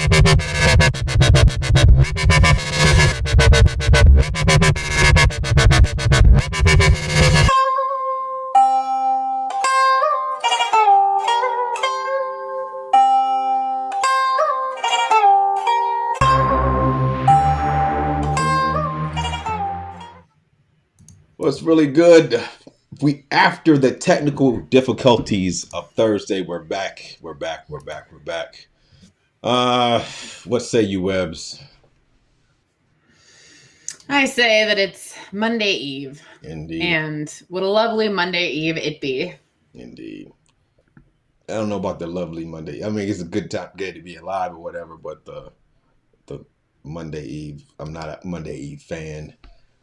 Well, it's really good. We after the technical difficulties of Thursday, we're back. We're back. We're back. We're back. Uh, what say you, Webbs? I say that it's Monday Eve. Indeed. And what a lovely Monday Eve it be. Indeed. I don't know about the lovely Monday. I mean, it's a good time, good to be alive or whatever, but the Monday Eve, I'm not a Monday Eve fan,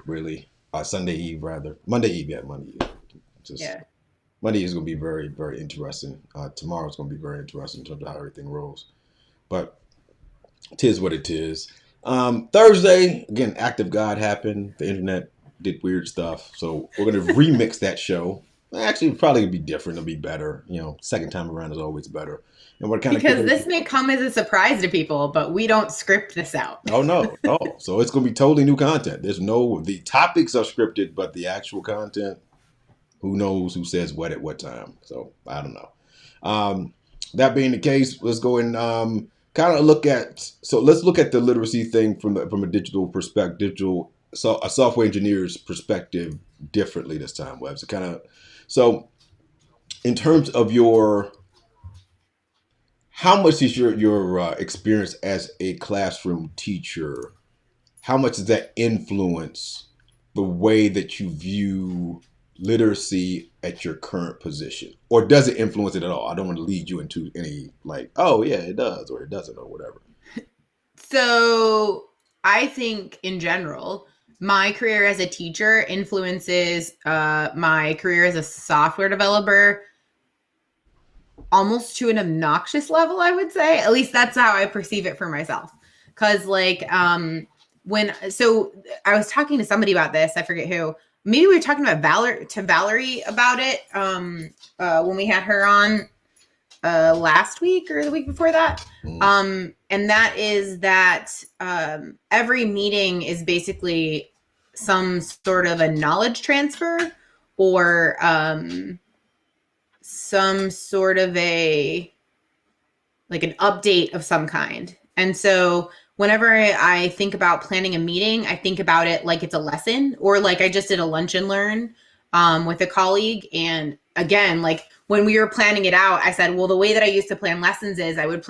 really. Sunday Eve, rather. Monday Eve, yeah, Monday Eve. Yeah. Monday is going to be very, very interesting. Tomorrow's going to be very interesting in terms of how everything rolls. But tis what it is. Thursday, again, Act of God happened. The internet did weird stuff. So we're going to remix that show. Actually, probably be different. It'll be better. You know, second time around is always better. And we're kind because this may come as a surprise to people, but we don't script this out. Oh, no. So it's going to be totally new content. The topics are scripted, but the actual content, who knows who says what at what time. So I don't know. That being the case, let's go and kind of look at the literacy thing from a digital perspective, a software engineer's perspective differently this time, Web. So in terms of how much is your experience as a classroom teacher? How much does that influence the way that you view literacy at your current position? Or does it influence it at all? I don't want to lead you into any oh yeah, it does, or it doesn't, or whatever. So I think in general, my career as a teacher influences my career as a software developer almost to an obnoxious level, I would say. At least that's how I perceive it for myself. Because I was talking to somebody about this, I forget who. Maybe we were talking about Valerie about it when we had her on last week or the week before that. And that is that every meeting is basically some sort of a knowledge transfer or some sort of an update of some kind. And so whenever I think about planning a meeting, I think about it like it's a lesson, or like I just did a lunch and learn with a colleague. And again, like when we were planning it out, I said, well, the way that I used to plan lessons is I would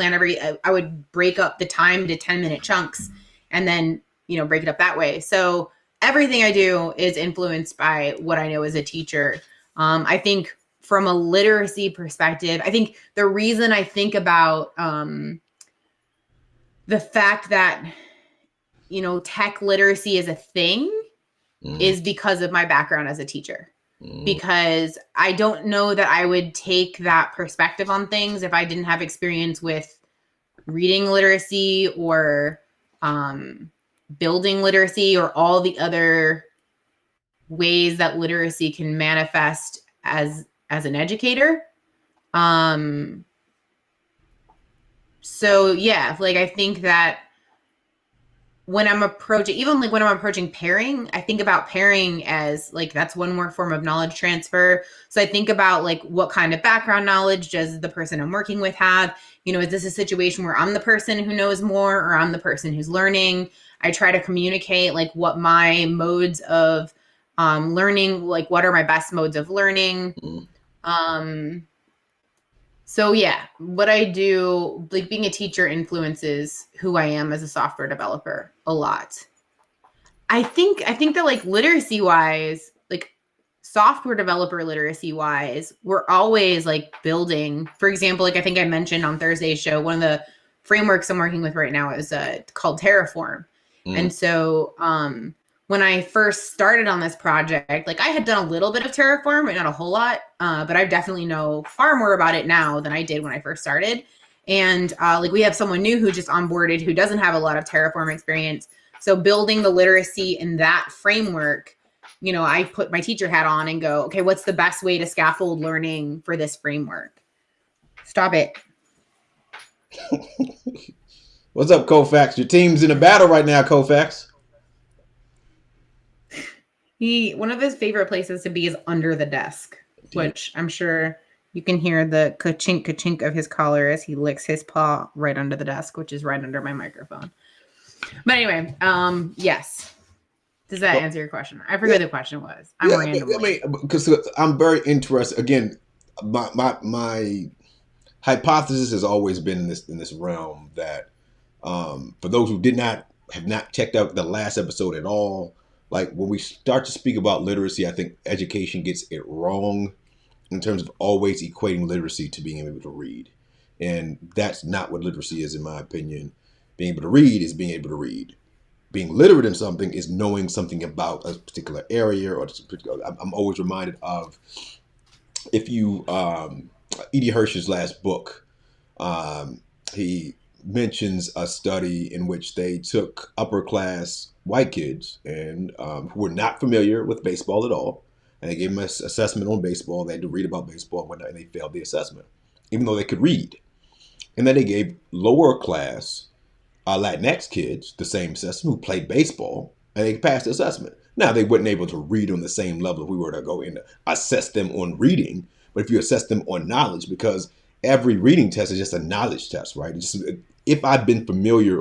break up the time to 10-minute chunks and then, break it up that way. So everything I do is influenced by what I know as a teacher. I think from a literacy perspective, I think the reason I think about the fact that, tech literacy is a thing is because of my background as a teacher. Because I don't know that I would take that perspective on things if I didn't have experience with reading literacy or building literacy or all the other ways that literacy can manifest as an educator. So yeah, I think that when I'm approaching pairing, I think about pairing as that's one more form of knowledge transfer. So I think about what kind of background knowledge does the person I'm working with have? Is this a situation where I'm the person who knows more or I'm the person who's learning? I try to communicate what my modes of learning, what are my best modes of learning. So yeah, what I do, being a teacher influences who I am as a software developer a lot. I think that literacy wise, software developer literacy wise, we're always building. For example, I think I mentioned on Thursday's show, one of the frameworks I'm working with right now is called Terraform. And so when I first started on this project, I had done a little bit of Terraform, but not a whole lot. But I definitely know far more about it now than I did when I first started. And we have someone new who just onboarded who doesn't have a lot of Terraform experience. So building the literacy in that framework, I put my teacher hat on and go, okay, what's the best way to scaffold learning for this framework? Stop it. What's up, Kofax? Your team's in a battle right now, Kofax. One of his favorite places to be is under the desk, Indeed. which I'm sure you can hear the ka-chink of his collar as he licks his paw right under the desk, which is right under my microphone. But anyway, yes. Does that answer your question? I forget Yeah, what the question was. I'm yeah. I randomly. mean, because I'm very interested. Again, my hypothesis has always been in this realm that for those who did not have not checked out the last episode at all, like when we start to speak about literacy, I think education gets it wrong in terms of always equating literacy to being able to read, and that's not what literacy is, in my opinion. Being able to read is being able to read. Being literate in something is knowing something about a particular area or a particular. I'm always reminded of if you E.D. Hirsch's last book. He mentions a study in which they took upper class white kids and who were not familiar with baseball at all, and they gave them an assessment on baseball. They had to read about baseball and whatnot, and they failed the assessment, even though they could read. And then they gave lower class Latinx kids the same assessment who played baseball, and they passed the assessment. Now they weren't able to read on the same level if we were to go in to assess them on reading, but if you assess them on knowledge, because every reading test is just a knowledge test, right? It's just, if I've been familiar,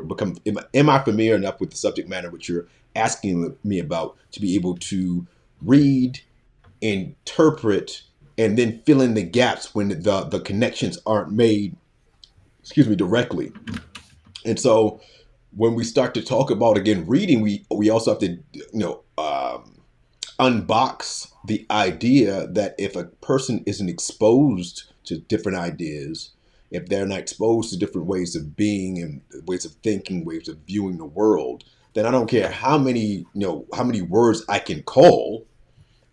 am I familiar enough with the subject matter which you're asking me about to be able to read, interpret, and then fill in the gaps when the connections aren't made, excuse me, directly. And so when we start to talk about again reading, we also have to unbox the idea that if a person isn't exposed to different ideas, if they're not exposed to different ways of being and ways of thinking, ways of viewing the world, then I don't care how many words I can call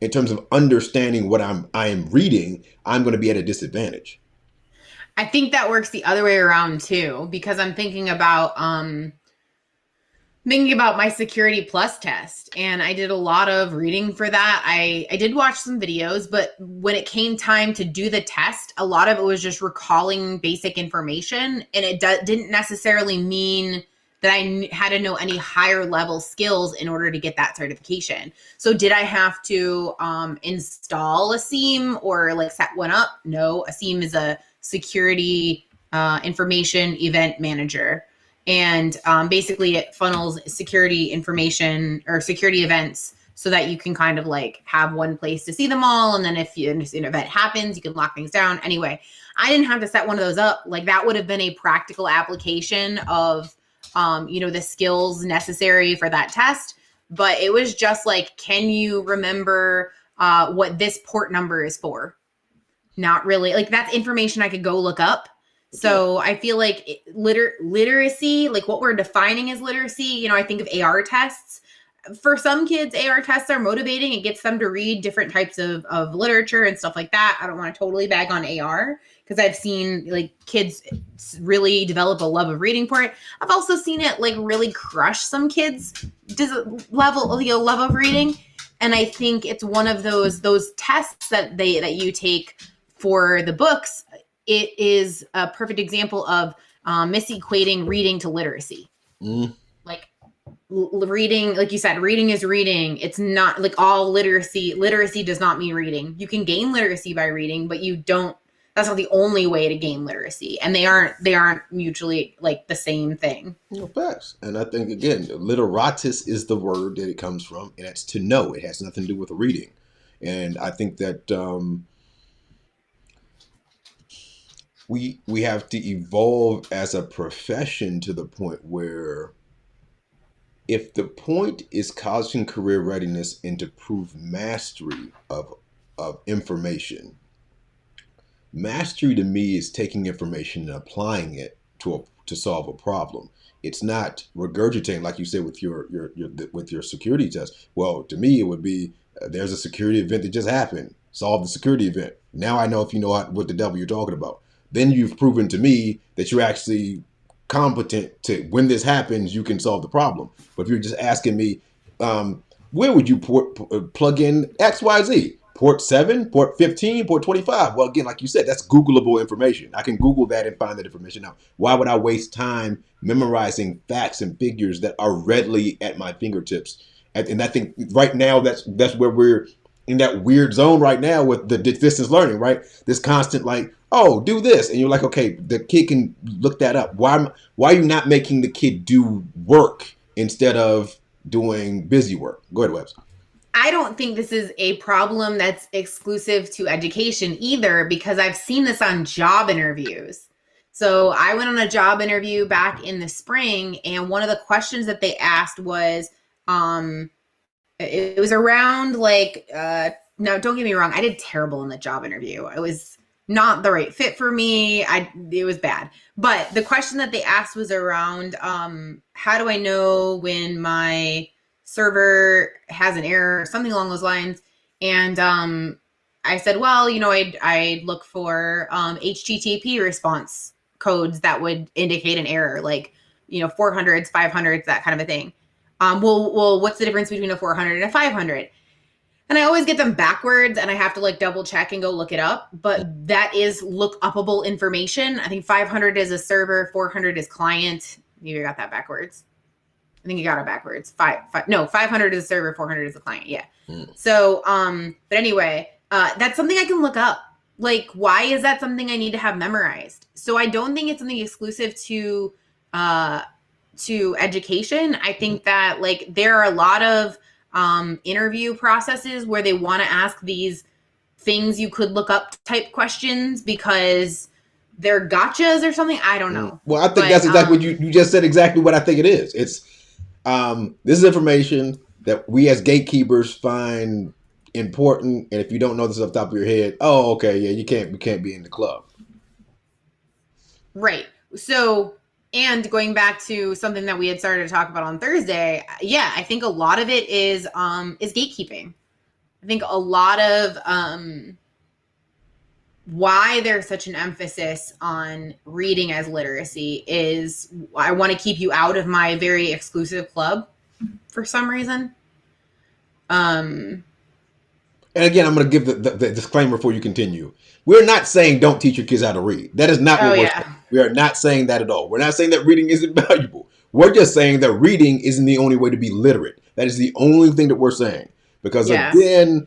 in terms of understanding what I am reading, I'm going to be at a disadvantage. I think that works the other way around too, because I'm thinking about my Security Plus test, and I did a lot of reading for that. I did watch some videos, but when it came time to do the test, a lot of it was just recalling basic information, and it didn't necessarily mean that I had to know any higher level skills in order to get that certification. So did I have to install a SIEM or like set one up? No, a SIEM is a security information event manager. And basically it funnels security information or security events so that you can kind of like have one place to see them all. And then if an event happens, you can lock things down. Anyway, I didn't have to set one of those up. Like that would have been a practical application of, the skills necessary for that test. But it was just like, can you remember what this port number is for? Not really. Like that's information I could go look up. So I feel like literacy, like what we're defining as literacy, I think of AR tests. For some kids, AR tests are motivating. It gets them to read different types of literature and stuff like that. I don't want to totally bag on AR because I've seen like kids really develop a love of reading for it. I've also seen it like really crush some kids' love of reading. And I think it's one of those tests that you take for the books. It is a perfect example of misequating reading to literacy. Like reading, like you said, reading is reading. It's not like all literacy. Literacy does not mean reading. You can gain literacy by reading, but that's not the only way to gain literacy. And they aren't mutually like the same thing. Facts. And I think again, literatus is the word that it comes from, and it's to know. It has nothing to do with reading. And I think that we have to evolve as a profession to the point where if the point is college and career readiness and to prove mastery of information, mastery to me is taking information and applying it to solve a problem. It's not regurgitating, like you said with your security test. Well, to me, it would be there's a security event that just happened. Solve the security event. Now I know if you know what the devil you're talking about. Then you've proven to me that you're actually competent to when this happens, you can solve the problem. But if you're just asking me, where would you plug in XYZ? port 7, port 15, port 25. Well, again, like you said, that's Googleable information. I can Google that and find that information. Now, why would I waste time memorizing facts and figures that are readily at my fingertips? And I think right now that's where we're in that weird zone right now with the distance learning, right? This constant like, oh, do this. And you're like, okay, the kid can look that up. Why are you not making the kid do work instead of doing busy work? Go ahead, Webs. I don't think this is a problem that's exclusive to education either, because I've seen this on job interviews. So I went on a job interview back in the spring, and one of the questions that they asked was, it was around like, no, don't get me wrong, I did terrible in the job interview. It was not the right fit for me. It was bad. But the question that they asked was around, how do I know when my server has an error, something along those lines. And I said, well, I look for HTTP response codes that would indicate an error, like 400s, 500s, that kind of a thing. Well, what's the difference between a 400 and a 500? And I always get them backwards, and I have to like double check and go look it up. But that is look upable information. I think 500 is a server, 400 is client. You got that backwards. I think you got it backwards. 500 is a server, 400 is a client. Yeah. So, but anyway, that's something I can look up. Like, why is that something I need to have memorized? So I don't think it's something exclusive to education. I think that like there are a lot of interview processes where they want to ask these things you could look up type questions because they're gotchas or something. I don't know. Well, I think that's exactly what you just said. Exactly what I think it is. It's this is information that we as gatekeepers find important, and if you don't know this off the top of your head, oh, okay, yeah, you can't be in the club. Right. So, and going back to something that we had started to talk about on Thursday, yeah, I think a lot of it is gatekeeping. I think a lot of why there's such an emphasis on reading as literacy is I want to keep you out of my very exclusive club for some reason. And again, I'm going to give the disclaimer before you continue. We're not saying don't teach your kids how to read. That is not what we're saying. We are not saying that at all. We're not saying that reading isn't valuable. We're just saying that reading isn't the only way to be literate. That is the only thing that we're saying. Because again,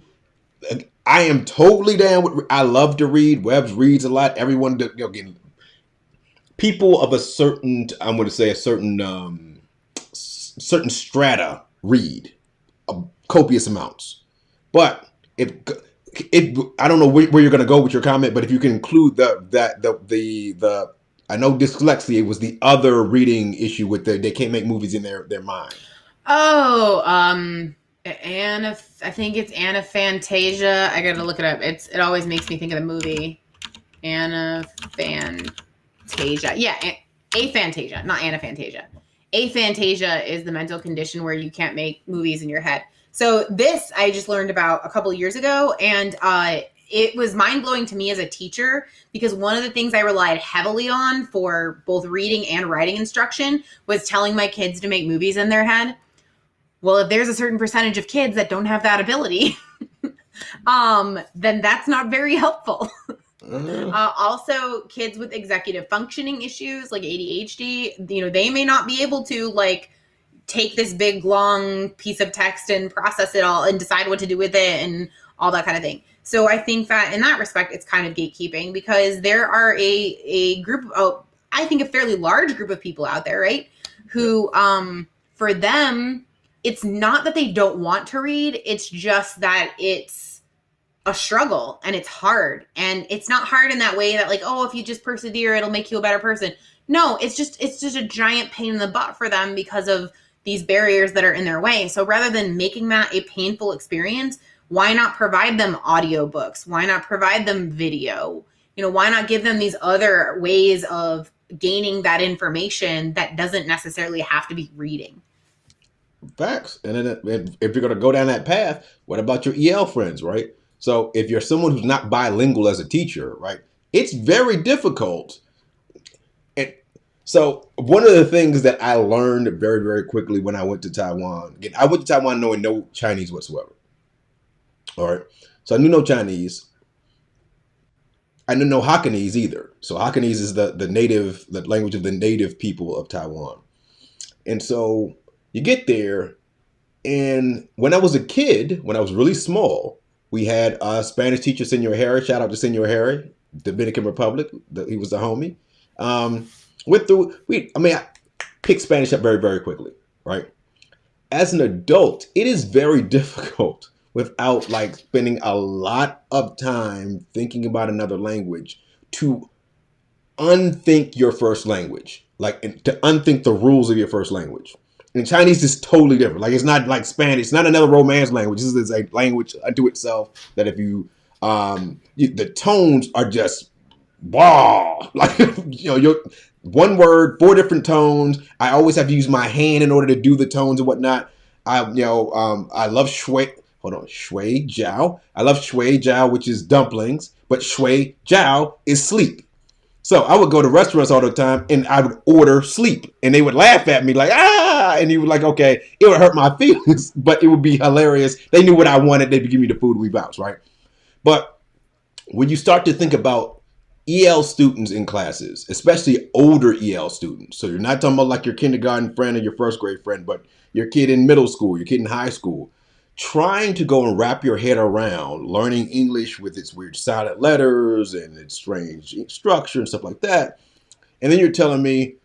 I am totally down with. I love to read. Webbs reads a lot. Everyone, again, people of a certain, I'm going to say a certain strata read copious amounts. But if I don't know where you're going to go with your comment, but if you can include the I know dyslexia was the other reading issue with they can't make movies in their mind. Oh, I think it's Anafantasia. I gotta look it up. It always makes me think of the movie Anafantasia. Yeah, aphantasia, not Anafantasia. Aphantasia is the mental condition where you can't make movies in your head. So this I just learned about a couple of years ago, and it was mind-blowing to me as a teacher because one of the things I relied heavily on for both reading and writing instruction was telling my kids to make movies in their head. Well, if there's a certain percentage of kids that don't have that ability, then that's not very helpful. Also, kids with executive functioning issues like ADHD, they may not be able to like take this big long piece of text and process it all and decide what to do with it and all that kind of thing. So I think that in that respect, it's kind of gatekeeping because there are a group of, I think a fairly large group of people out there, right? Who, for them, it's not that they don't want to read. It's just that it's a struggle and it's hard. And it's not hard in that way that like, oh, if you just persevere, it'll make you a better person. No, it's just a giant pain in the butt for them because of these barriers that are in their way. So rather than making that a painful experience, why not provide them audiobooks? Why not provide them video? Why not give them these other ways of gaining that information that doesn't necessarily have to be reading? Facts. And then if you're going to go down that path, what about your EL friends, right? So if you're someone who's not bilingual as a teacher, right, it's very difficult. And so one of the things that I learned very, very quickly when I went to Taiwan, again, I went to Taiwan knowing no Chinese whatsoever. All right. So I knew no Chinese. I knew no Hakkanese either. So Hakkanese is the language of the native people of Taiwan. And so you get there, and when I was a kid, when I was really small, we had a Spanish teacher, Senor Harry. Shout out to Senor Harry, Dominican Republic. He was a homie. Um, went through. I picked Spanish up very, very quickly. Right. As an adult, it is very difficult without like spending a lot of time thinking about another language to unthink your first language, like to unthink the rules of your first language. And Chinese is totally different. Like it's not like Spanish. It's not another Romance language. This is a language unto itself. That if the tones are just wow, like you're one word, four different tones. I always have to use my hand in order to do the tones and whatnot. I love shui. Hold on, shui jiao. I love shui jiao, which is dumplings, but shui jiao is sleep. So I would go to restaurants all the time and I would order sleep. And they would laugh at me like, ah, and you were like, okay, it would hurt my feelings, but it would be hilarious. They knew what I wanted. They'd give me the food, we bounce, right? But when you start to think about EL students in classes, especially older EL students, so you're not talking about like your kindergarten friend or your first grade friend, but your kid in middle school, your kid in high school, trying to go and wrap your head around learning English with its weird silent letters and its strange structure and stuff like that. And then you're telling me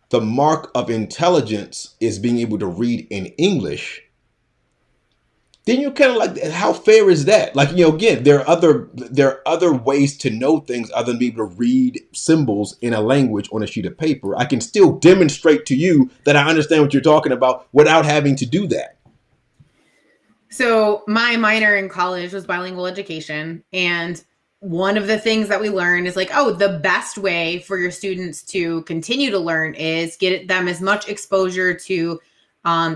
the mark of intelligence is being able to read in English. Then you're kind of like, how fair is that? Like, again, there are other ways to know things other than be able to read symbols in a language on a sheet of paper. I can still demonstrate to you that I understand what you're talking about without having to do that. So my minor in college was bilingual education. And one of the things that we learn is like, oh, the best way for your students to continue to learn is get them as much exposure to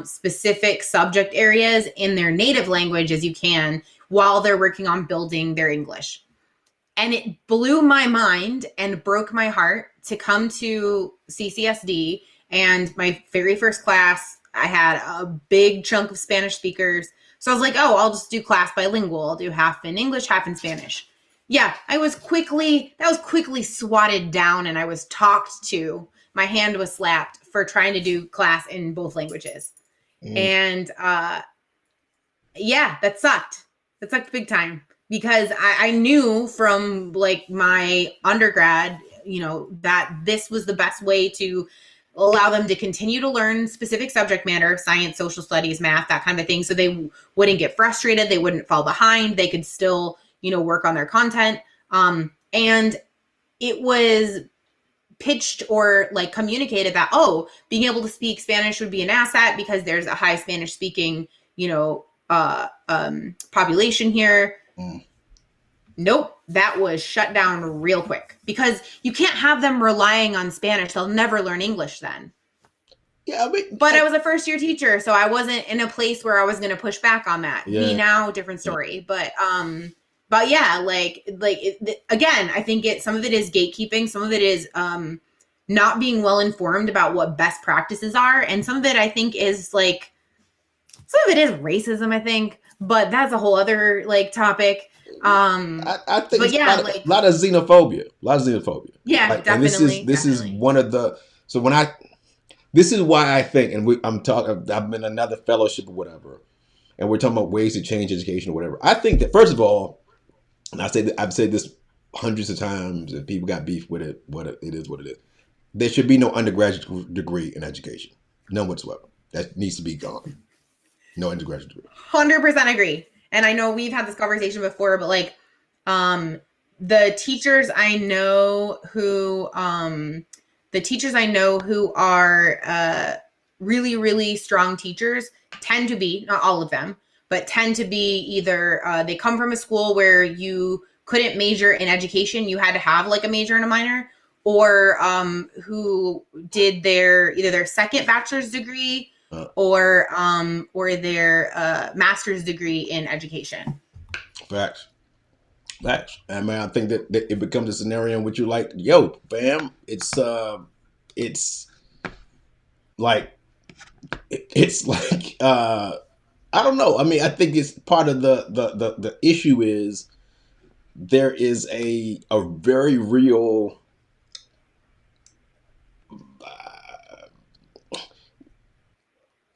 specific subject areas in their native language as you can while they're working on building their English. And it blew my mind and broke my heart to come to CCSD. And my very first class, I had a big chunk of Spanish speakers. So I was like, oh, I'll just do class bilingual. I'll do half in English, half in Spanish. Yeah, that was quickly swatted down, and I was talked to. My hand was slapped for trying to do class in both languages. And yeah, that sucked. That sucked big time because I knew from like my undergrad, that this was the best way to allow them to continue to learn specific subject matter, science, social studies, math, that kind of thing. So they wouldn't get frustrated. They wouldn't fall behind. They could still, work on their content. And it was pitched or like communicated that, oh, being able to speak Spanish would be an asset because there's a high Spanish speaking, population here. Nope, that was shut down real quick because you can't have them relying on Spanish. They'll never learn English then. Yeah, but I was a first year teacher, so I wasn't in a place where I was going to push back on that. Yeah. Me now, different story. Yeah. But yeah, again, I think some of it is gatekeeping. Some of it is not being well informed about what best practices are, and some of it I think is some of it is racism. I think, but that's a whole other topic. I think it's a lot of xenophobia. Yeah, definitely. And this is one of the. So this is why I think, and I'm in another fellowship or whatever, and we're talking about ways to change education or whatever. I think that first of all, and I've said this hundreds of times, and people got beef with it. It is what it is. There should be no undergraduate degree in education, none whatsoever. That needs to be gone. No undergraduate degree. 100% agree. And I know we've had this conversation before, but the teachers I know who are really, really strong teachers tend to be, not all of them, but tend to be either they come from a school where you couldn't major in education, you had to have a major and a minor, or who did either their second bachelor's degree or their master's degree in education. Facts. I mean, I think that it becomes a scenario in which you're like, yo, fam, it's like I don't know. I mean, I think it's part of the issue is there is a very real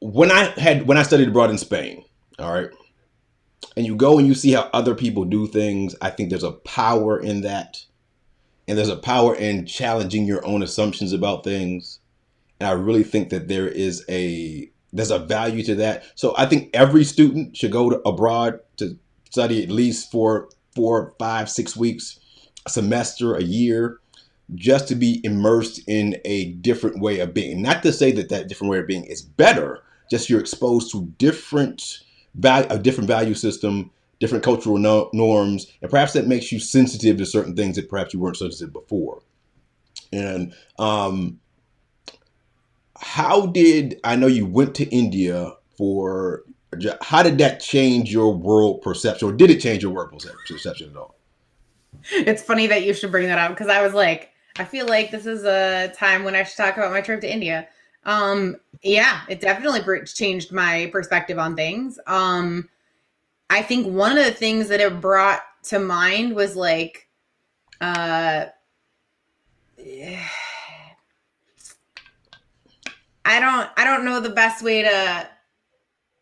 when I studied abroad in Spain, all right, and you go and you see how other people do things, I think there's a power in that, and there's a power in challenging your own assumptions about things. And I really think that there's a value to that. So I think every student should go to abroad to study at least for 4, 5, 6 weeks, a semester, a year, just to be immersed in a different way of being. Not to say that that different way of being is better, just you're exposed to a different value system, different cultural norms, and perhaps that makes you sensitive to certain things that perhaps you weren't sensitive before. And how did I know you went to India for? How did that change your world perception, or did it change your world perception at all? It's funny that you should bring that up because I was like, I feel like this is a time when I should talk about my trip to India. Yeah, it definitely changed my perspective on things. I think one of the things that it brought to mind was like, I don't know the best way to.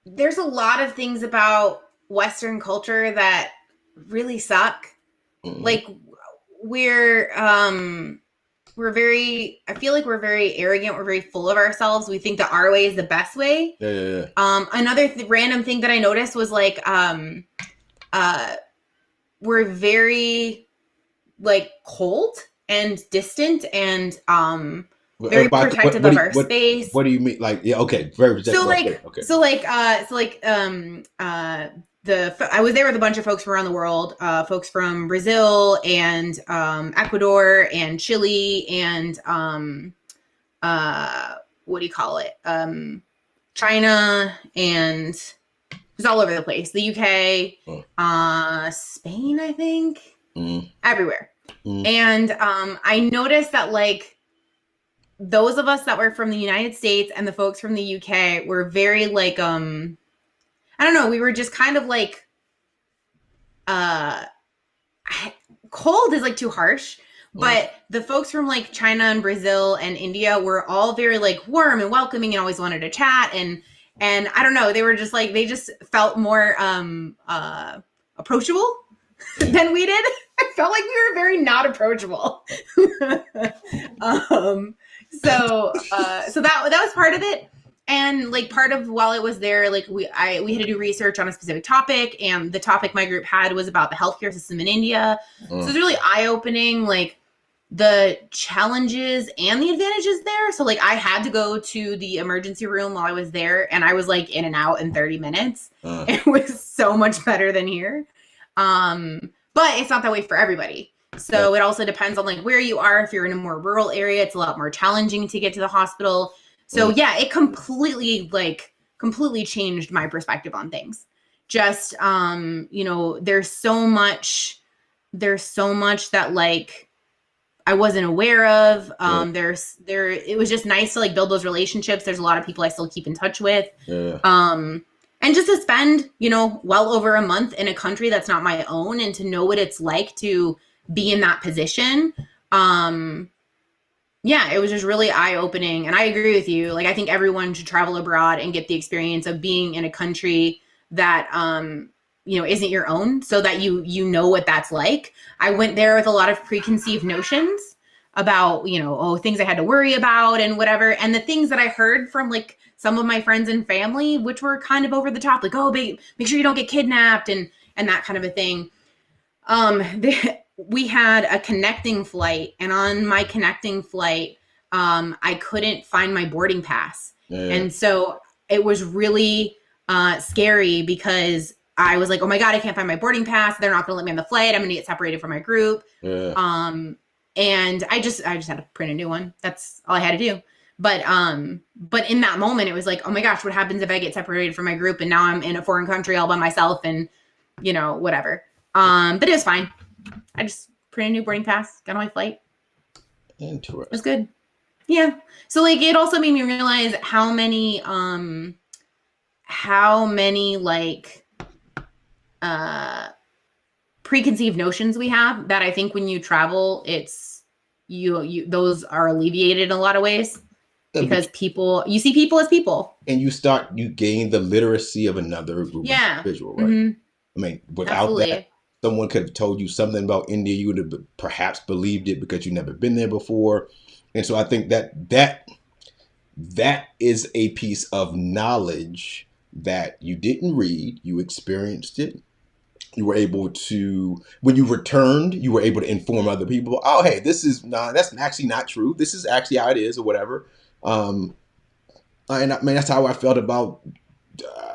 There's a lot of things about Western culture that really suck. Mm-hmm. Like we're very, I feel like we're very arrogant, we're very full of ourselves, we think that our way is the best way. Yeah. Another random thing that I noticed was like we're very like cold and distant and very protective of our space. What do you mean? Like, yeah, okay, very protective. I was there with a bunch of folks from around the world, folks from Brazil and Ecuador and Chile and what do you call it? China, and it was all over the place. The UK, Spain, I think, everywhere. And I noticed that like those of us that were from the United States and the folks from the UK were very like I don't know, we were just kind of like cold is like too harsh, but the folks from like China and Brazil and India were all very like warm and welcoming and always wanted to chat, and I don't know, they were just like, they just felt more approachable than we did. I felt like we were very not approachable. So that was part of it. And like part of while I was there, like we had to do research on a specific topic, and the topic my group had was about the healthcare system in India. So it was really eye-opening, like the challenges and the advantages there. So like I had to go to the emergency room while I was there, and I was like in and out in 30 minutes. It was so much better than here. But it's not that way for everybody. So it also depends on like where you are. If you're in a more rural area, it's a lot more challenging to get to the hospital. So yeah, it completely changed my perspective on things. Just, you know, there's so much that like I wasn't aware of. It was just nice to like build those relationships. There's a lot of people I still keep in touch with. And just to spend, you know, well over a month in a country that's not my own, and to know what it's like to be in that position. Yeah, it was just really eye-opening. And I agree with you. Like, I think everyone should travel abroad and get the experience of being in a country that, you know, isn't your own, so that you know what that's like. I went there with a lot of preconceived notions about, you know, things I had to worry about and whatever. And the things that I heard from like some of my friends and family, which were kind of over the top, like, oh, make sure you don't get kidnapped and that kind of a thing. We had a connecting flight, and on my connecting flight, I couldn't find my boarding pass. And so it was really scary, because I was like, oh my God, I can't find my boarding pass. They're not going to let me on the flight. I'm going to get separated from my group. And I just had to print a new one. That's all I had to do. But in that moment, it was like, oh my gosh, what happens if I get separated from my group and now I'm in a foreign country all by myself, and, you know, whatever. But it was fine. I just printed a new boarding pass, got on my flight. Interesting. It was good. Yeah. So like, it also made me realize how many how many like preconceived notions we have that I think when you travel, it's you those are alleviated in a lot of ways because you see people as people. And you gain the literacy of another group of Yeah. individual, right? Mm-hmm. I mean, without that, Absolutely. someone could have told you something about India, you would have perhaps believed it because you've never been there before. And so I think that is a piece of knowledge that you didn't read, you experienced it. You were able to, when you returned, you were able to inform other people. Oh, hey, this is not, that's actually not true. This is actually how it is, or whatever. Um, and I mean, that's how I felt about uh,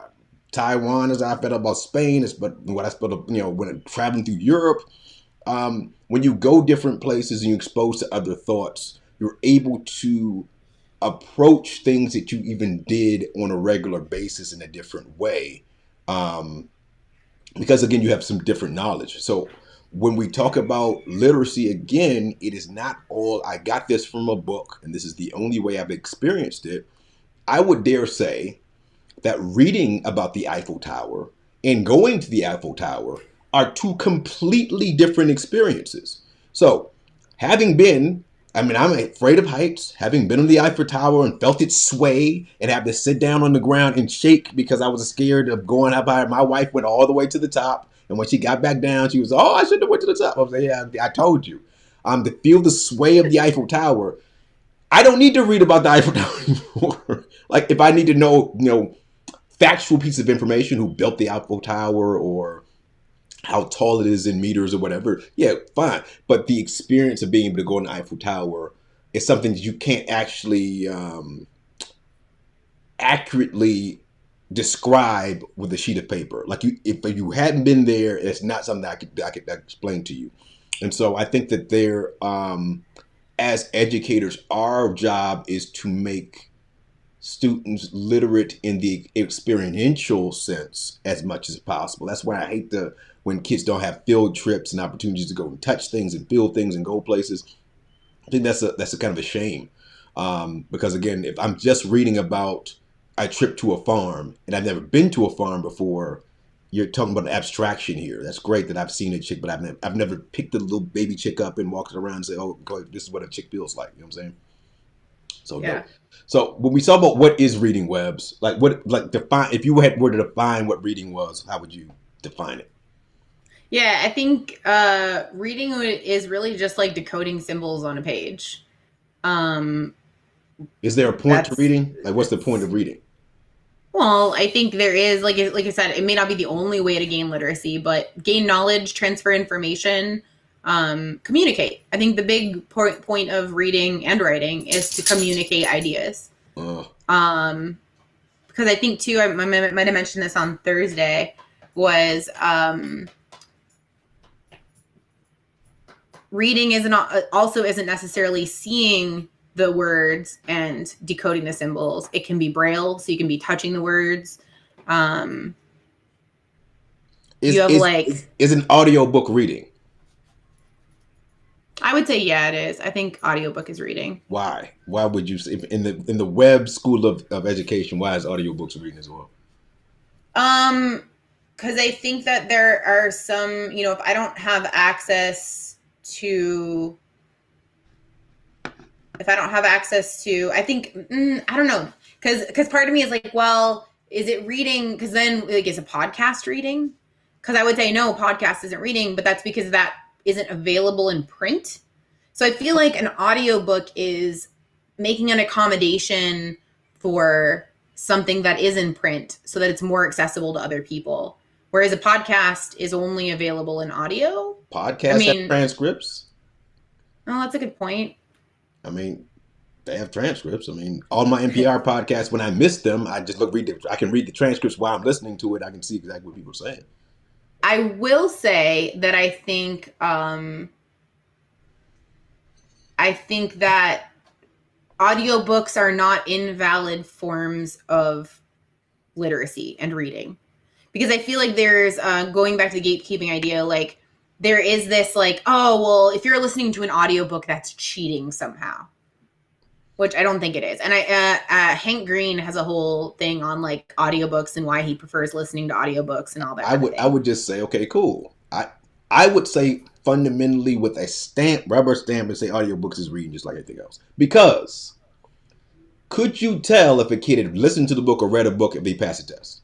Taiwan, as I felt about Spain, but what I felt, when traveling through Europe. When you go different places and you're exposed to other thoughts, you're able to approach things that you even did on a regular basis in a different way. Um, because again, you have some different knowledge. So when we talk about literacy, again, it is not all I got this from a book and this is the only way I've experienced it. I would dare say that reading about the Eiffel Tower and going to the Eiffel Tower are two completely different experiences. So, having been, I mean, I'm afraid of heights, having been on the Eiffel Tower and felt it sway and have to sit down on the ground and shake because I was scared of going up higher. My wife went all the way to the top. And when she got back down, she was, oh, I shouldn't have went to the top. I was like, yeah, I told you. To feel the sway of the Eiffel Tower, I don't need to read about the Eiffel Tower anymore. Like, if I need to know, factual piece of information, who built the Eiffel Tower or how tall it is in meters or whatever, yeah, fine. But the experience of being able to go in the Eiffel Tower is something that you can't actually accurately describe with a sheet of paper. Like, if you hadn't been there, it's not something that I could explain to you. And so I think that as educators, our job is to make students literate in the experiential sense as much as possible. That's why I hate when kids don't have field trips and opportunities to go and touch things and feel things and go places. I think that's a kind of a shame, because again, if I'm just reading about a trip to a farm and I've never been to a farm before, you're talking about an abstraction here. That's great that I've seen a chick, but I've never picked a little baby chick up and walked around and say, oh, this is what a chick feels like. You know what I'm saying? So no. Yeah. So when we talk about what is reading, Webs, define, if you were to define what reading was, how would you define it? Yeah, I think reading is really just like decoding symbols on a page. Um, Is there a point to that's reading? Like, what's the point of reading? Well, I think there is, like I said, it may not be the only way to gain literacy, but gain knowledge, transfer information, communicate. I think the big point of reading and writing is to communicate ideas. Uh, Because I think too, I might have mentioned this on Thursday, was reading isn't necessarily seeing the words and decoding the symbols. It can be braille, so you can be touching the words. is You have is like, is an audiobook reading? I would say, yeah, it is. I think audiobook is reading. Why? Why would you say in the web school of education? Why is audiobooks reading as well? Because I think that there are some, if I don't have access to, I think, I don't know. Because part of me is like, well, is it reading? Because then, like, is a podcast reading? Because I would say, no, podcast isn't reading, but that's because that isn't available in print. So I feel like an audiobook is making an accommodation for something that is in print so that it's more accessible to other people. Whereas a podcast is only available in audio. I Podcasts have mean, transcripts. oh, that's a good point. I mean, they have transcripts. I mean, all my NPR podcasts, when I miss them, I just I can read the transcripts while I'm listening to it. I can see exactly what people are saying. I will say that I think that audiobooks are not invalid forms of literacy and reading. Because I feel like there's, going back to the gatekeeping idea, like, there is this, like, oh, well, if you're listening to an audiobook, that's cheating somehow. which I don't think it is. And Hank Green has a whole thing on like audiobooks and why he prefers listening to audiobooks and all that kind of I thing. would just say, okay, cool. I would say fundamentally with a stamp, rubber stamp, and say audiobooks is reading just like anything else. Because could you tell if a kid had listened to the book or read a book if they passed the test?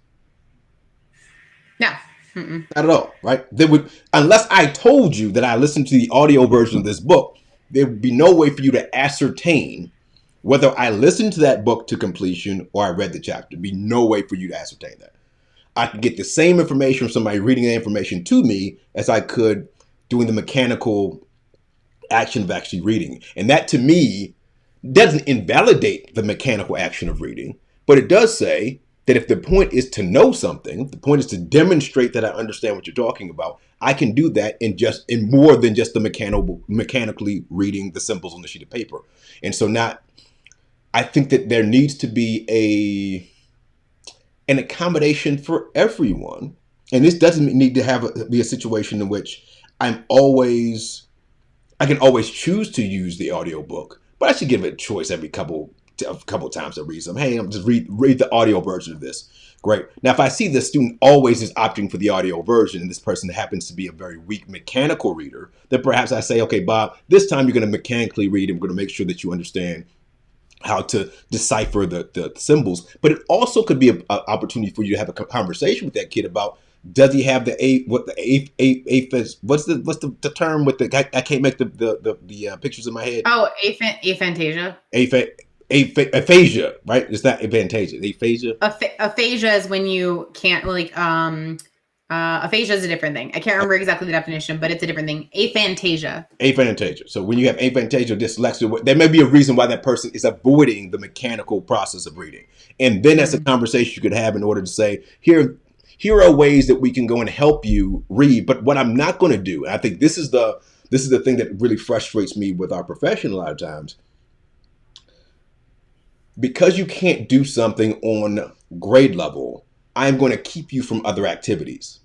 No. Mm-mm. Not at all, right? There would, unless I told you that I listened to the audio version of this book, there would be no way for you to ascertain whether I listened to that book to completion or I read the chapter. There'd be no way for you to ascertain that. I could get the same information from somebody reading that information to me as I could doing the mechanical action of actually reading. And that to me doesn't invalidate the mechanical action of reading, but it does say that if the point is to know something, the point is to demonstrate that I understand what you're talking about, I can do that in more than just the mechanically reading the symbols on the sheet of paper. And so not I think that there needs to be an accommodation for everyone. And this doesn't need to be a situation in which I can always choose to use the audiobook, but I should give it a choice every couple times to read some. Hey, I'm just read the audio version of this. Great. Now, if I see the student always is opting for the audio version, and this person happens to be a very weak mechanical reader, then perhaps I say, okay, Bob, this time you're going to mechanically read, and we're going to make sure that you understand how to decipher the symbols. But it also could be an opportunity for you to have a conversation with that kid about does he have what's the term with the I can't make the pictures in my head. Oh, aphantasia. Aphasia, right? It's not aphantasia. Aphasia. Aphasia is when you can't like aphasia is a different thing. I can't remember exactly the definition, but it's a different thing. Aphantasia. Aphantasia. So when you have aphantasia, dyslexia, there may be a reason why that person is avoiding the mechanical process of reading. And then that's a conversation you could have in order to say, here are ways that we can go and help you read. But what I'm not going to do, and I think this is the thing that really frustrates me with our profession a lot of times, because you can't do something on grade level, I'm going to keep you from other activities.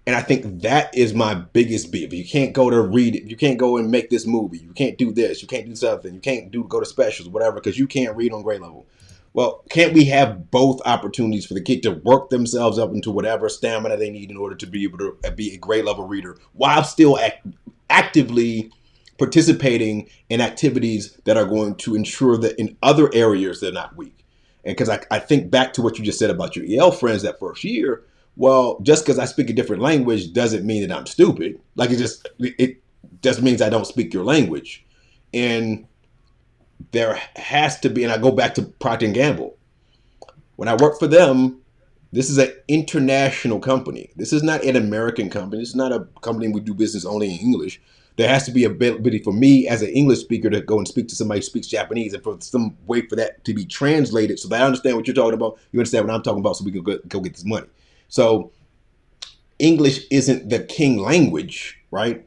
And I think that is my biggest beef. You can't go to read it. You can't go and make this movie. You can't do this. You can't do something. You can't go to specials, whatever, because you can't read on grade level. Well, can't we have both opportunities for the kid to work themselves up into whatever stamina they need in order to be able to be a grade level reader while still actively participating in activities that are going to ensure that in other areas they're not weak? And because I think back to what you just said about your EL friends that first year, well, just because I speak a different language doesn't mean that I'm stupid. Like it just means I don't speak your language. And there has to be, and I go back to Procter & Gamble. When I work for them, this is an international company. This is not an American company. This is not a company we do business only in English. There has to be ability for me as an English speaker to go and speak to somebody who speaks Japanese, and for some way for that to be translated so that I understand what you're talking about, you understand what I'm talking about, so we can go get this money. So English isn't the king language, right?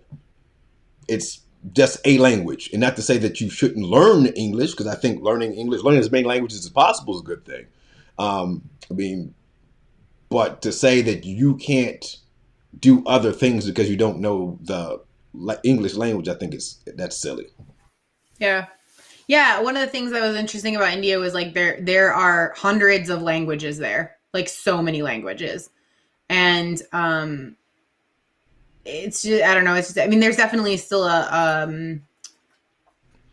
It's just a language. And not to say that you shouldn't learn English, because I think learning as many languages as possible is a good thing. But to say that you can't do other things because you don't know the English language, I think that's silly. Yeah. Yeah, one of the things that was interesting about India was like there are hundreds of languages there, like so many languages. And it's just, I don't know, it's just, I mean, there's definitely still a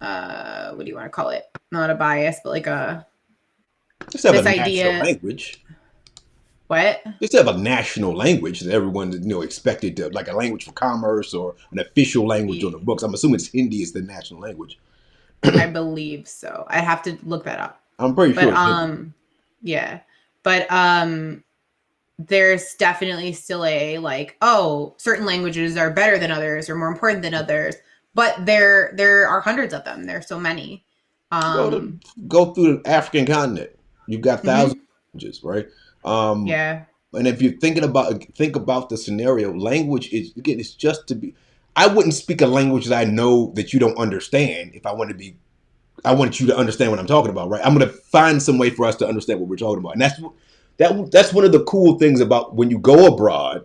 what do you want to call it? Not a bias, but like Just have a national language. What? Just have a national language that everyone expected to, like a language for commerce or an official language on the books. I'm assuming Hindi is the national language. I believe so. I have to look that up. I'm pretty sure. Yeah, but there's definitely still a like, oh, certain languages are better than others or more important than others, but there are hundreds of them. There's so many. Go through the African continent. You've got thousands of languages, right? Yeah. And if you're think about the scenario, language is, again, it's just to be. I wouldn't speak a language that I know that you don't understand if I want you to understand what I'm talking about, right? I'm going to find some way for us to understand what we're talking about. And that's one of the cool things about when you go abroad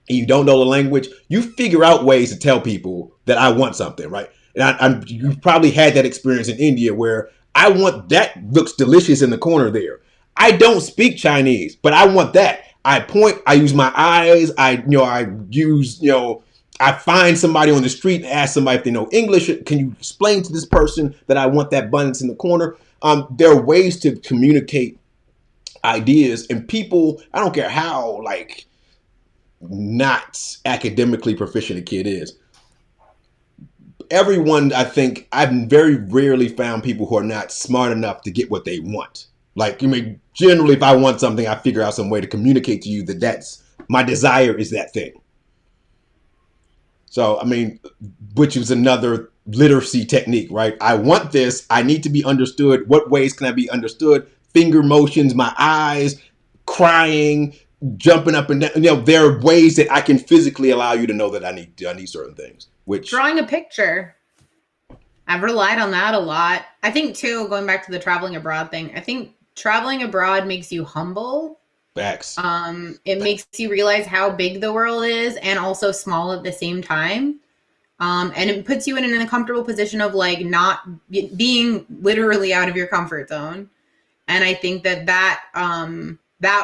and you don't know the language, you figure out ways to tell people that I want something, right? And you probably had that experience in India where I want that looks delicious in the corner there. I don't speak Chinese, but I want that. I point, I use my eyes, I use, I find somebody on the street and ask somebody if they know English. Can you explain to this person that I want that buns in the corner? There are ways to communicate ideas, and people, I don't care how like not academically proficient a kid is. Everyone, I think, I've very rarely found people who are not smart enough to get what they want. Like, I mean, generally, if I want something, I figure out some way to communicate to you that that's my desire is that thing. So, I mean, which is another literacy technique, right? I want this. I need to be understood. What ways can I be understood? Finger motions, my eyes, crying, jumping up and down. There are ways that I can physically allow you to know that I need certain things. Which drawing a picture. I've relied on that a lot. I think too, going back to the traveling abroad thing, I think traveling abroad makes you humble. Facts. It makes you realize how big the world is and also small at the same time. And it puts you in an uncomfortable position of like not being literally out of your comfort zone. And I think that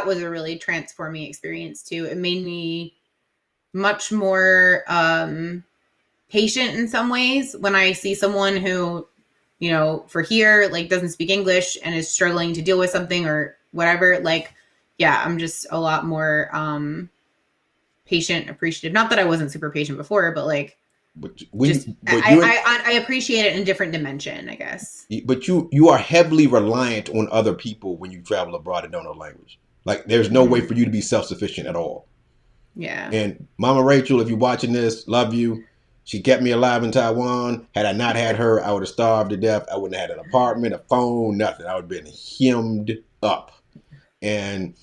was a really transforming experience too. It made me much more patient in some ways when I see someone who, for here, like doesn't speak English and is struggling to deal with something or whatever. Like, yeah, I'm just a lot more patient, appreciative. Not that I wasn't super patient before, but like, I appreciate it in a different dimension, I guess. But you are heavily reliant on other people when you travel abroad and don't know language. Like, there's no way for you to be self-sufficient at all. Yeah. And Mama Rachel, if you're watching this, love you. She kept me alive in Taiwan. Had I not had her, I would have starved to death. I wouldn't have had an apartment, a phone, nothing. I would have been hemmed up. And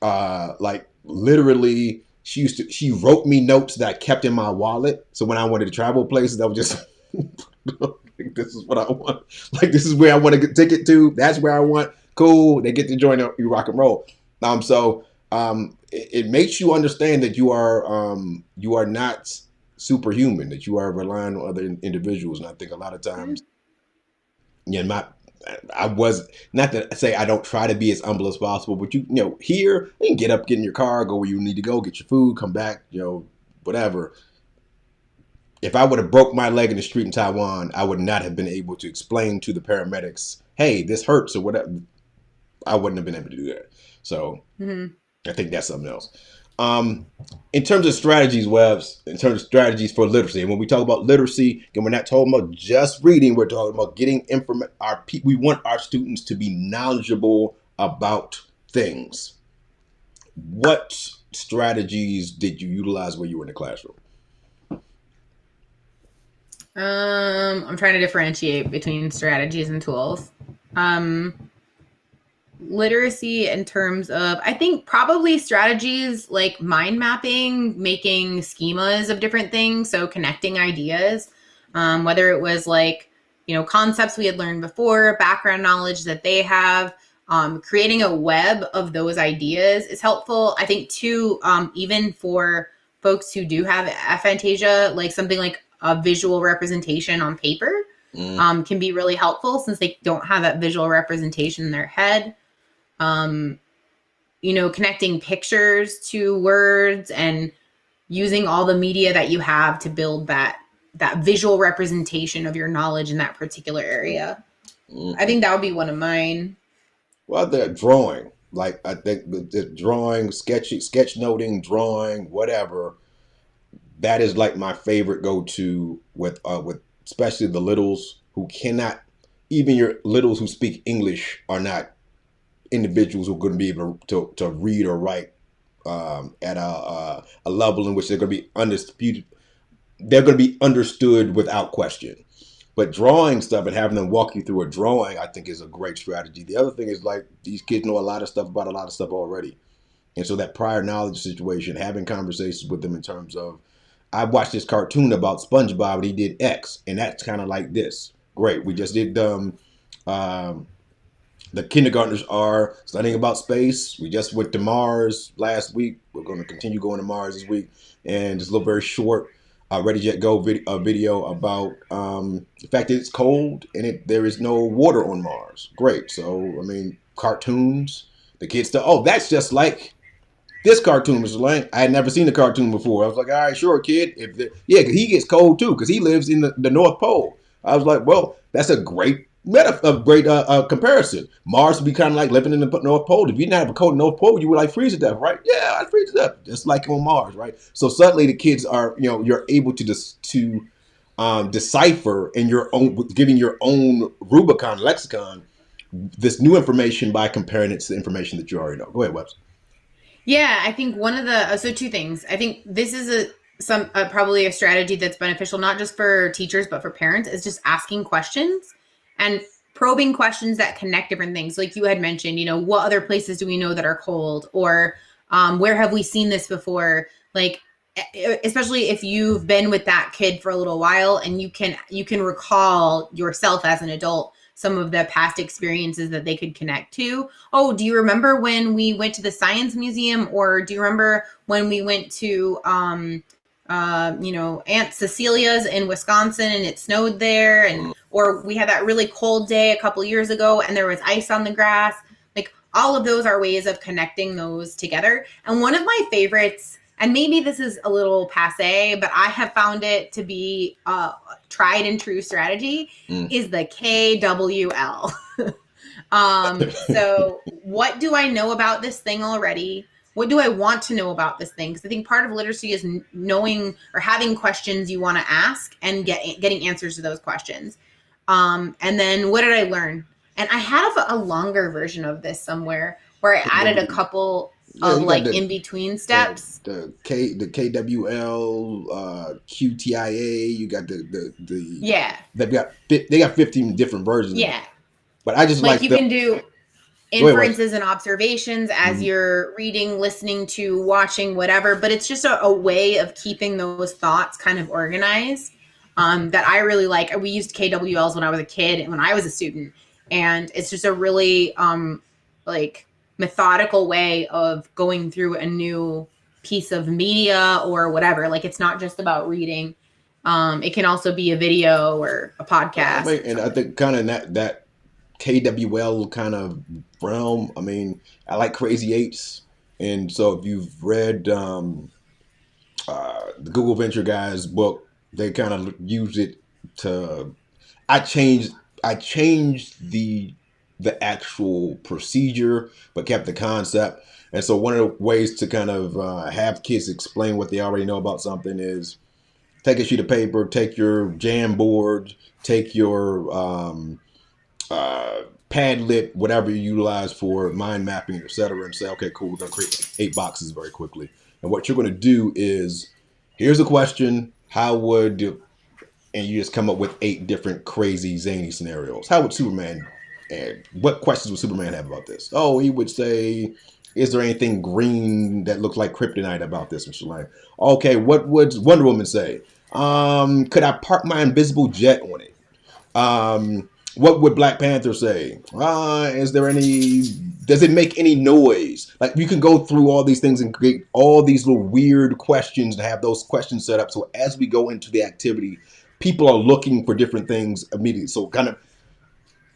like literally, she wrote me notes that I kept in my wallet. So when I wanted to travel places, I would just like, this is what I want. Like, this is where I want to get a ticket to. That's where I want. Cool. They get to join you rock and roll. It makes you understand that you are not superhuman, that you are relying on other individuals. And I think a lot of times, I was not to say I don't try to be as humble as possible, but here you can get up, get in your car, go where you need to go, get your food, come back, whatever. If I would have broke my leg in the street in Taiwan, I would not have been able to explain to the paramedics, hey, this hurts or whatever. I wouldn't have been able to do that. So I think that's something else. In terms of strategies, Webs, in terms of strategies for literacy, and when we talk about literacy, and we're not talking about just reading, we're talking about getting information. We want our students to be knowledgeable about things. What strategies did you utilize when you were in the classroom? I'm trying to differentiate between strategies and tools. Literacy in terms of, I think probably strategies like mind mapping, making schemas of different things. So connecting ideas, whether it was like, concepts we had learned before, background knowledge that they have, creating a web of those ideas is helpful. I think too, even for folks who do have aphantasia, like something like a visual representation on paper can be really helpful since they don't have that visual representation in their head. Connecting pictures to words and using all the media that you have to build that visual representation of your knowledge in that particular area. I think that would be one of mine. Well, the drawing, like I think the drawing, sketch noting, drawing, whatever. That is like my favorite go-to with especially the littles who cannot, even your littles who speak English are not individuals who are going to be able to read or write at a level in which they're going to be undisputed. They're going to be understood without question. But drawing stuff and having them walk you through a drawing, I think, is a great strategy. The other thing is, like, these kids know a lot of stuff about a lot of stuff already. And so that prior knowledge situation, having conversations with them in terms of, I watched this cartoon about SpongeBob and he did X, and that's kind of like this. Great. We just did the kindergartners are studying about space. We just went to Mars last week. We're going to continue going to Mars this week. And just a little very short. Ready Jet Go video about the fact that it's cold and there is no water on Mars. Great. So I mean, cartoons. The kids thought, oh, that's just like this cartoon, Mr. Lang. I had never seen the cartoon before. I was like, all right, sure, kid. Yeah, cause he gets cold too, because he lives in the North Pole. I was like, well, that's a great comparison. Mars would be kind of like living in the North Pole. If you didn't have a cold North Pole, you would like freeze to death, right? Yeah, I'd freeze to death, just like on Mars, right? So suddenly the kids are, you're able to decipher in your own, giving your own Rubicon lexicon this new information by comparing it to the information that you already know. Go ahead, Webster. Yeah, I think one of the so two things. I think this is probably a strategy that's beneficial not just for teachers but for parents is just asking questions and probing questions that connect different things. Like you had mentioned, what other places do we know that are cold, or where have we seen this before? Like especially if you've been with that kid for a little while and you can recall yourself as an adult some of the past experiences that they could connect to. Oh, do you remember when we went to the science museum? Or do you remember when we went to, Aunt Cecilia's in Wisconsin and it snowed there? And, or we had that really cold day a couple years ago and there was ice on the grass. Like all of those are ways of connecting those together. And one of my favorites, and maybe this is a little passe, but I have found it to be tried and true strategy, is the KWL. So what do I know about this thing already? What do I want to know about this thing? Because I think part of literacy is knowing or having questions you want to ask and getting answers to those questions. And then what did I learn? And I have a longer version of this somewhere where I added a couple of like in between steps. The KWL, QTIA. You got the yeah. They got 15 different versions. Yeah. But I just like you can do inferences and observations as you're reading, listening to, watching, whatever. But it's just a way of keeping those thoughts kind of organized that I really like. We used KWLs when I was a kid and when I was a student. And it's just a really methodical way of going through a new piece of media or whatever. Like it's not just about reading. It can also be a video or a podcast. And I think kind of that KWL kind of realm. I mean, I like Crazy Eights, and so if you've read the Google Venture Guy's book, they kind of use it to. I changed the actual procedure, but kept the concept. And so one of the ways to kind of have kids explain what they already know about something is take a sheet of paper, take your Jamboard, take your Padlet, whatever you utilize for mind mapping, etc., and say, okay, cool, we're going to create 8 boxes very quickly. And what you're going to do is, here's a question, and you just come up with 8 different crazy, zany scenarios. How would Superman, and what questions would Superman have about this? Oh, he would say, is there anything green that looks like kryptonite about this, Mr. Lang? Okay, what would Wonder Woman say? Could I park my invisible jet on it? What would Black Panther say? Does it make any noise? Like you can go through all these things and create all these little weird questions and have those questions set up. So as we go into the activity, people are looking for different things immediately. So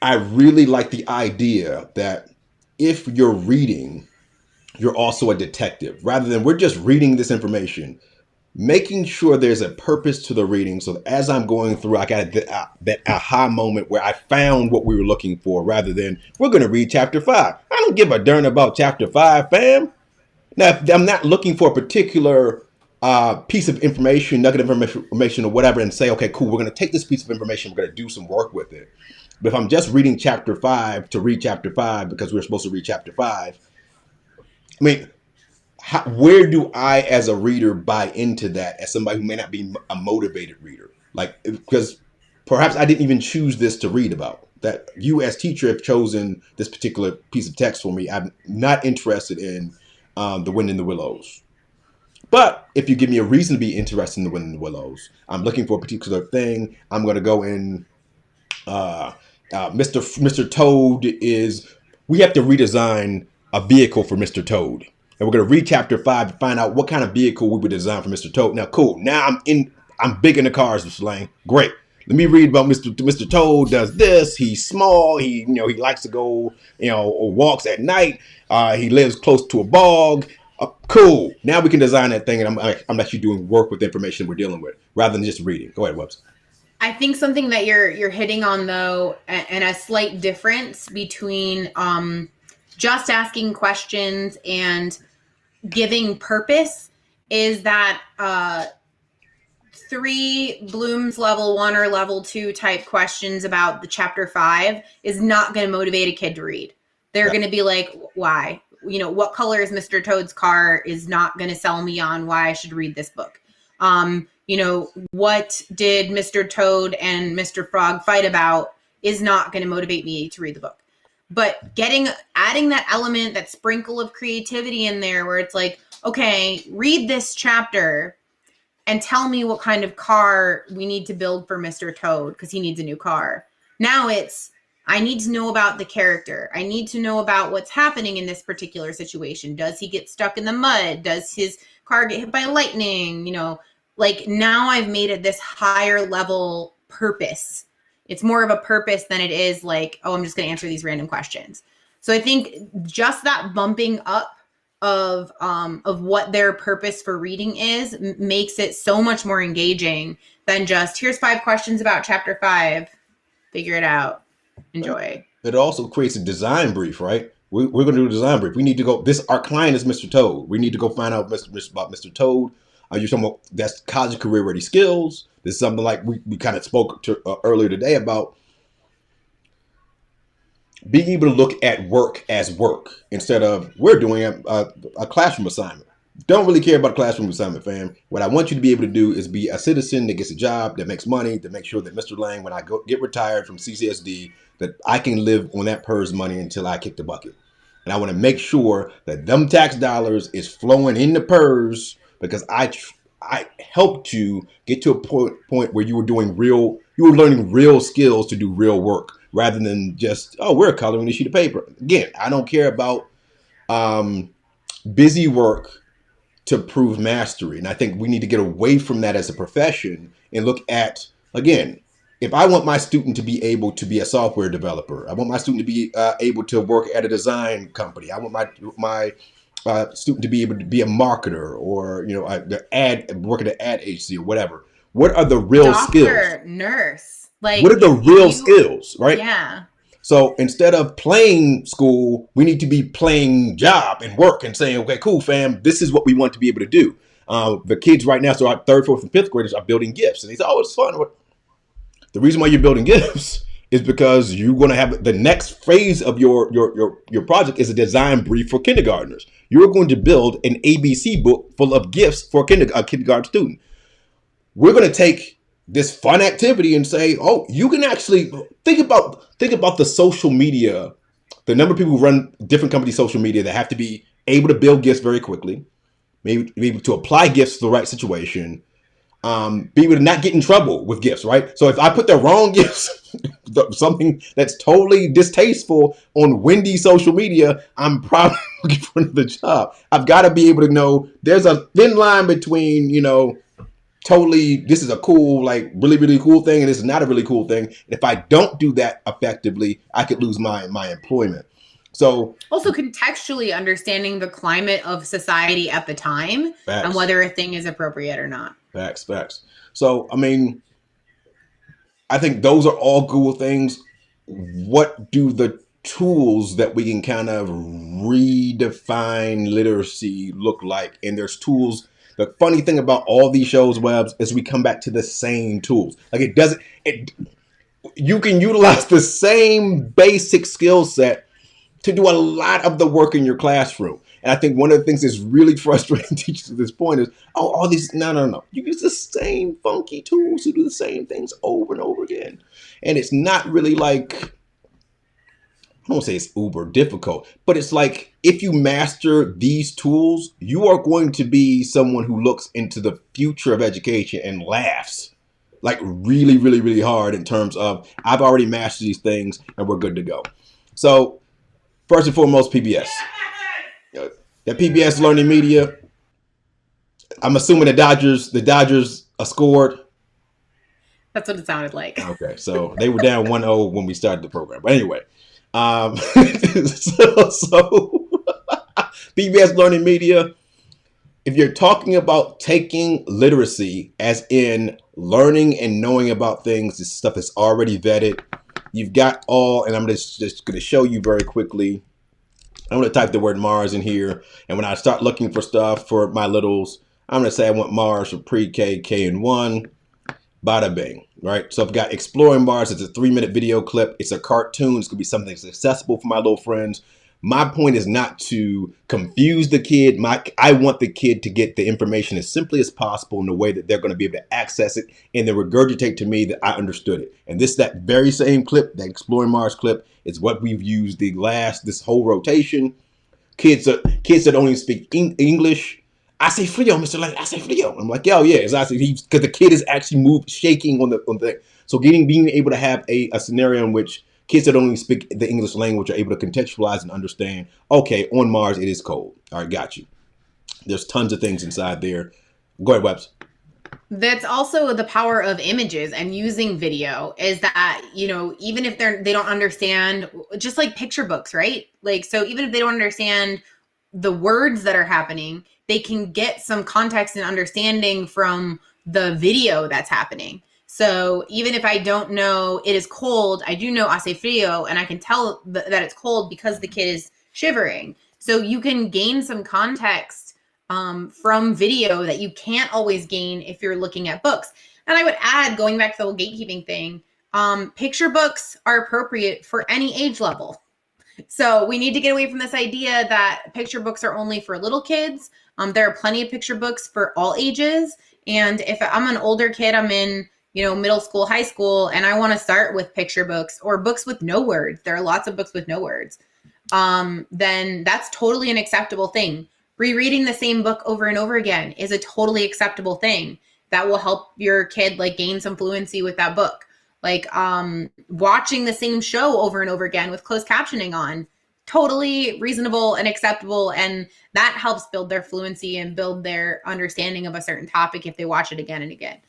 I really like the idea that if you're reading, you're also a detective rather than we're just reading this information. Making sure there's a purpose to the reading. So as I'm going through, I got that aha moment where I found what we were looking for rather than we're going to read chapter 5. I don't give a darn about chapter 5, fam. Now, if I'm not looking for a particular piece of information, nugget of information or whatever, and say, okay, cool, we're going to take this piece of information, we're going to do some work with it. But if I'm just reading chapter 5 to read chapter 5 because we're supposed to read chapter 5, I mean, where do I, as a reader, buy into that as somebody who may not be a motivated reader? Like, because perhaps I didn't even choose this to read about. That you, as teacher, have chosen this particular piece of text for me. I'm not interested in The Wind in the Willows. But if you give me a reason to be interested in The Wind in the Willows, I'm looking for a particular thing. I'm going to go in. Mr. Toad is. We have to redesign a vehicle for Mr. Toad. And we're going to read chapter 5 to find out what kind of vehicle we would design for Mr. Toad. Now, cool. Now I'm big into cars, Mr. Lane. Great. Let me read about Mr. Toad does this. He's small. He likes to go or walks at night. He lives close to a bog. Cool. Now we can design that thing, and I'm actually doing work with the information we're dealing with rather than just reading. Go ahead, Webs. I think something that you're hitting on though, and a slight difference between just asking questions and giving purpose is that 3 Bloom's level 1 or level 2 type questions about the chapter 5 is not going to motivate a kid to read. They're going to be like, why? What color is Mr. Toad's car is not going to sell me on why I should read this book. What did Mr. Toad and Mr. Frog fight about is not going to motivate me to read the book. But adding that element, that sprinkle of creativity in there where it's like, okay, read this chapter and tell me what kind of car we need to build for Mr. Toad because he needs a new car. Now I need to know about the character. I need to know about what's happening in this particular situation. Does he get stuck in the mud? Does his car get hit by lightning? Now I've made it this higher level purpose. It's more of a purpose than it is like, oh, I'm just going to answer these random questions. So I think just that bumping up of what their purpose for reading is makes it so much more engaging than just here's 5 questions about chapter 5. Figure it out. Enjoy. It also creates a design brief, right? We're going to do a design brief. We need to go. Our client is Mr. Toad. We need to go find out about Mr. Toad. You're talking about that's college career ready skills. This is something like we kind of spoke earlier today about being able to look at work as work instead of we're doing a classroom assignment. Don't really care about a classroom assignment, fam. What I want you to be able to do is be a citizen that gets a job, that makes money, to make sure that Mr. Lang, when I get retired from CCSD, that I can live on that PERS money until I kick the bucket. And I want to make sure that them tax dollars is flowing into PERS because I helped you get to a point where you were learning real skills to do real work rather than just, we're coloring a sheet of paper. Again, I don't care about busy work to prove mastery. And I think we need to get away from that as a profession and look at, again, if I want my student to be able to be a software developer, I want my student to be able to work at a design company. I want my student to be able to be a marketer or work at an ad agency or whatever. What are the real skills? Doctor, nurse. What are the real skills, right? Yeah. So instead of playing school, we need to be playing job and work and saying, okay, cool, fam, this is what we want to be able to do. The kids right now, so our 3rd, 4th, and 5th graders are building gifts. And they say, it's fun. The reason why you're building gifts is because you're going to have the next phase of your project is a design brief for kindergartners. You're going to build an ABC book full of gifts for a kindergarten student. We're going to take this fun activity and say, you can actually think about the social media, the number of people who run different companies' social media that have to be able to build gifts very quickly, maybe be able to apply gifts to the right situation, be able to not get in trouble with gifts, right? So if I put the wrong gifts, something that's totally distasteful on Wendy's social media, I'm probably looking for another job. I've got to be able to know there's a thin line between, totally, this is a cool, like really, really cool thing, and this is not a really cool thing. And if I don't do that effectively, I could lose my employment. So also contextually understanding the climate of society at the time and whether a thing is appropriate or not. Facts. So, I think those are all cool things. What do the tools that we can kind of redefine literacy look like? And there's tools. The funny thing about all these shows, Webs, is we come back to the same tools. Like you can utilize the same basic skill set to do a lot of the work in your classroom. And I think one of the things that's really frustrating teachers at this point is, all these, no. You use the same funky tools to do the same things over and over again. And it's not really like, I don't say it's uber difficult, but it's like if you master these tools, you are going to be someone who looks into the future of education and laughs like really, really, really hard in terms of I've already mastered these things and we're good to go. So first and foremost, PBS. That Pbs Learning Media. I'm assuming the Dodgers scored. That's what it sounded like. Okay, so they were down 1-0 when we started the program. But anyway, so PBS Learning Media, if you're talking about taking literacy as in learning and knowing about things, this stuff is already vetted. You've got all, and I'm just going to show you very quickly. I'm going to type the word Mars in here. And when I start looking for stuff for my littles, I'm going to say I want Mars for pre-K, K and 1. Bada bing, right? So I've got Exploring Mars. It's a 3-minute video clip. It's a cartoon. It's going to be something that's accessible for my little friends. My point is not to confuse the kid. I want the kid to get the information as simply as possible in a way that they're going to be able to access it and then regurgitate to me that I understood it. And that very same clip, that Exploring Mars clip, is what we've used this whole rotation. Kids that only speak English. I say frio, Mr. Lang. I say frio. I'm like, yo, yeah. It's because the kid is actually shaking on the thing. So being able to have a scenario in which kids that only speak the English language are able to contextualize and understand, okay, on Mars it is cold. All right, got you. There's tons of things inside there. Go ahead, Webs. That's also the power of images and using video is that, even if they don't understand, just like picture books, right? Like, so even if they don't understand the words that are happening, they can get some context and understanding from the video that's happening. So even if I don't know it is cold, I do know hace frio, and I can tell that it's cold because the kid is shivering. So you can gain some context from video that you can't always gain if you're looking at books. And I would add, going back to the whole gatekeeping thing, picture books are appropriate for any age level. So we need to get away from this idea that picture books are only for little kids. There are plenty of picture books for all ages. And if I'm an older kid, I'm in, middle school, high school, and I want to start with picture books or books with no words. There are lots of books with no words. Then that's totally an acceptable thing. Rereading the same book over and over again is a totally acceptable thing that will help your kid gain some fluency with that book. Watching the same show over and over again with closed captioning on, totally reasonable and acceptable. And that helps build their fluency and build their understanding of a certain topic if they watch it again and again.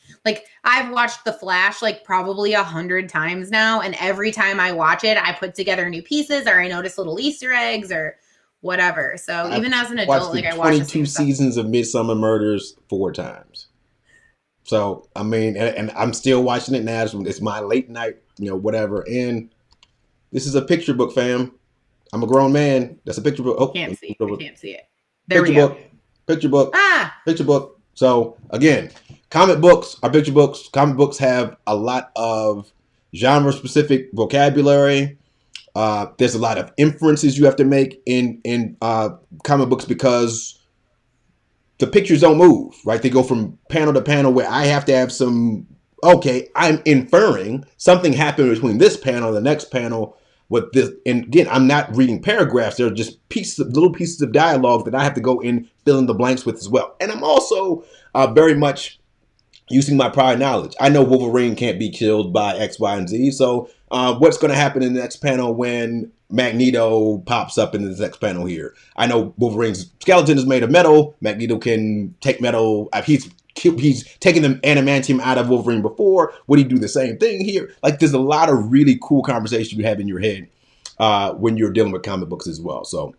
I've watched The Flash probably 100 times now. And every time I watch it, I put together new pieces or I notice little Easter eggs or whatever. So even as an adult, I watch 22 seasons of Midsummer Murders 4 times. So, I mean, and I'm still watching it now. It's my late night, whatever. And this is a picture book, fam. I'm a grown man. That's a picture book. Oh, I can't see it. There we go. Picture book. Picture book. So, again, comic books are picture books. Comic books have a lot of genre-specific vocabulary. There's a lot of inferences you have to make in comic books because the pictures don't move, right? They go from panel to panel where I have to have I'm inferring something happened between this panel and the next panel with this. And again, I'm not reading paragraphs. They're just little pieces of dialogue that I have to go in, fill in the blanks with as well. And I'm also very much using my prior knowledge. I know Wolverine can't be killed by X, Y, and Z. So what's going to happen in the next panel when Magneto pops up in the next panel here? I know Wolverine's skeleton is made of metal. Magneto can take metal. He's taken the adamantium out of Wolverine before. Would he do the same thing here? There's a lot of really cool conversation you have in your head when you're dealing with comic books as well. So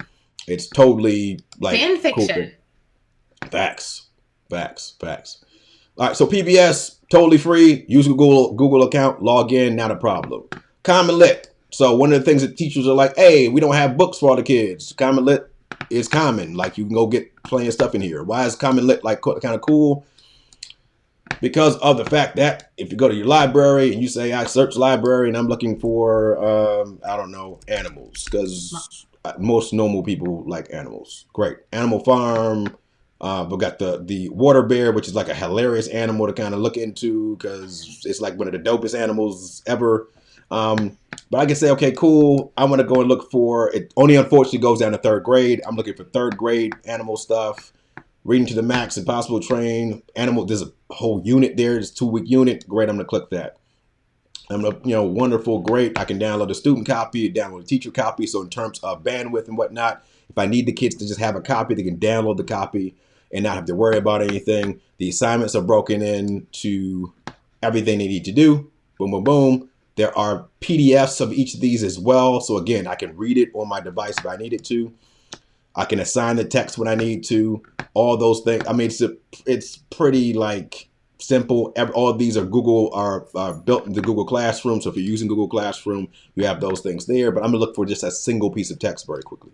it's totally fan fiction. Cool. Facts. All right, so PBS, totally free. Use a Google account, log in, not a problem. Common Lit. So one of the things that teachers are like, hey, we don't have books for all the kids. Common Lit is common. You can go get plenty of stuff in here. Why is Common Lit kind of cool? Because of the fact that if you go to your library and you say, I search library and I'm looking for, animals. Because most normal people like animals. Great. Animal Farm. We've got the water bear, which is a hilarious animal to kind of look into because it's one of the dopest animals ever. But I can say, okay, cool. I want to go and look for it. Only unfortunately goes down to 3rd grade. I'm looking for 3rd grade animal stuff. Reading to the Max, Impossible Train, Animal. There's a whole unit there. It's a 2-week unit. Great. I'm going to click that. I'm going to, wonderful, great. I can download a student copy, download a teacher copy. So in terms of bandwidth and whatnot, if I need the kids to just have a copy, they can download the copy and not have to worry about anything. The assignments are broken into everything they need to do. Boom, boom, boom. There are PDFs of each of these as well. So again, I can read it on my device if I needed to. I can assign the text when I need to. All those things. I mean, it's pretty like simple. All of these are built into Google Classroom. So if you're using Google Classroom, you have those things there. But I'm gonna look for just a single piece of text very quickly.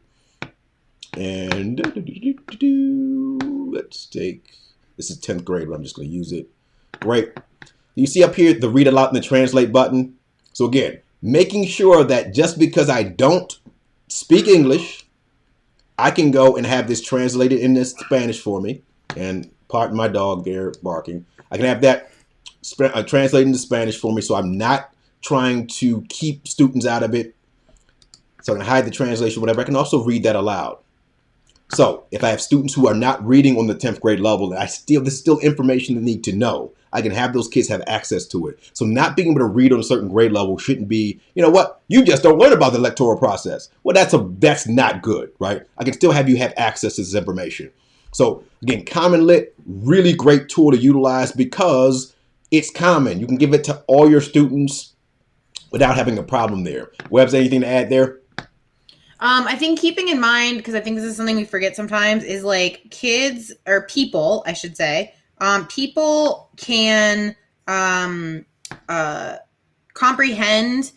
And let's take, this is 10th grade, but I'm just gonna use it. Great. You see up here the read aloud and the translate button. So again, making sure that just because I don't speak English, I can go and have this translated into Spanish for me. And pardon my dog there barking. I can have that translated into Spanish for me, so I'm not trying to keep students out of it. So I can hide the translation, whatever. I can also read that aloud. So if I have students who are not reading on the 10th grade level, this is still information they need to know. I can have those kids have access to it. So not being able to read on a certain grade level shouldn't be, you know what, you just don't learn about the electoral process. Well, that's not good, right? I can still have you have access to this information. So again, Common Lit, really great tool to utilize because it's common. You can give it to all your students without having a problem there. Webbs, anything to add there? I think keeping in mind, because I think this is something we forget sometimes, is like kids or people, I should say, people can comprehend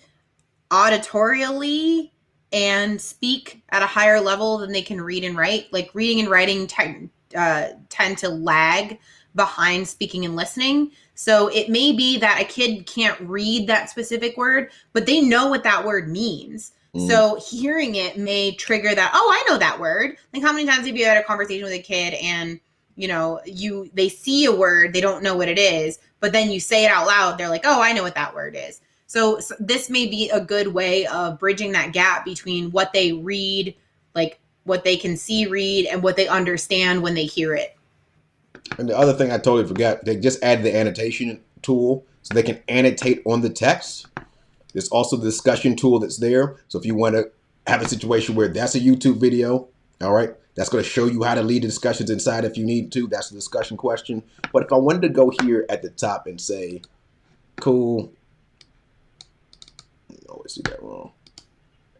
auditorially and speak at a higher level than they can read and write. Like reading and writing tend to lag behind speaking and listening. So it may be that a kid can't read that specific word, but they know what that word means. So hearing it may trigger that, oh, I know that word. Like how many times have you had a conversation with a kid and, you know, they see a word, they don't know what it is, but then you say it out loud, they're like, oh, I know what that word is. So this may be a good way of bridging that gap between what they read, like what they can see, read, and what they understand when they hear it. And the other thing I totally forgot, they just added the annotation tool so they can annotate on the text. There's also the discussion tool that's there. So if you want to have a situation where that's a YouTube video, all right, that's going to show you how to lead the discussions inside if you need to. That's the discussion question. But if I wanted to go here at the top and say, cool, I always do that wrong,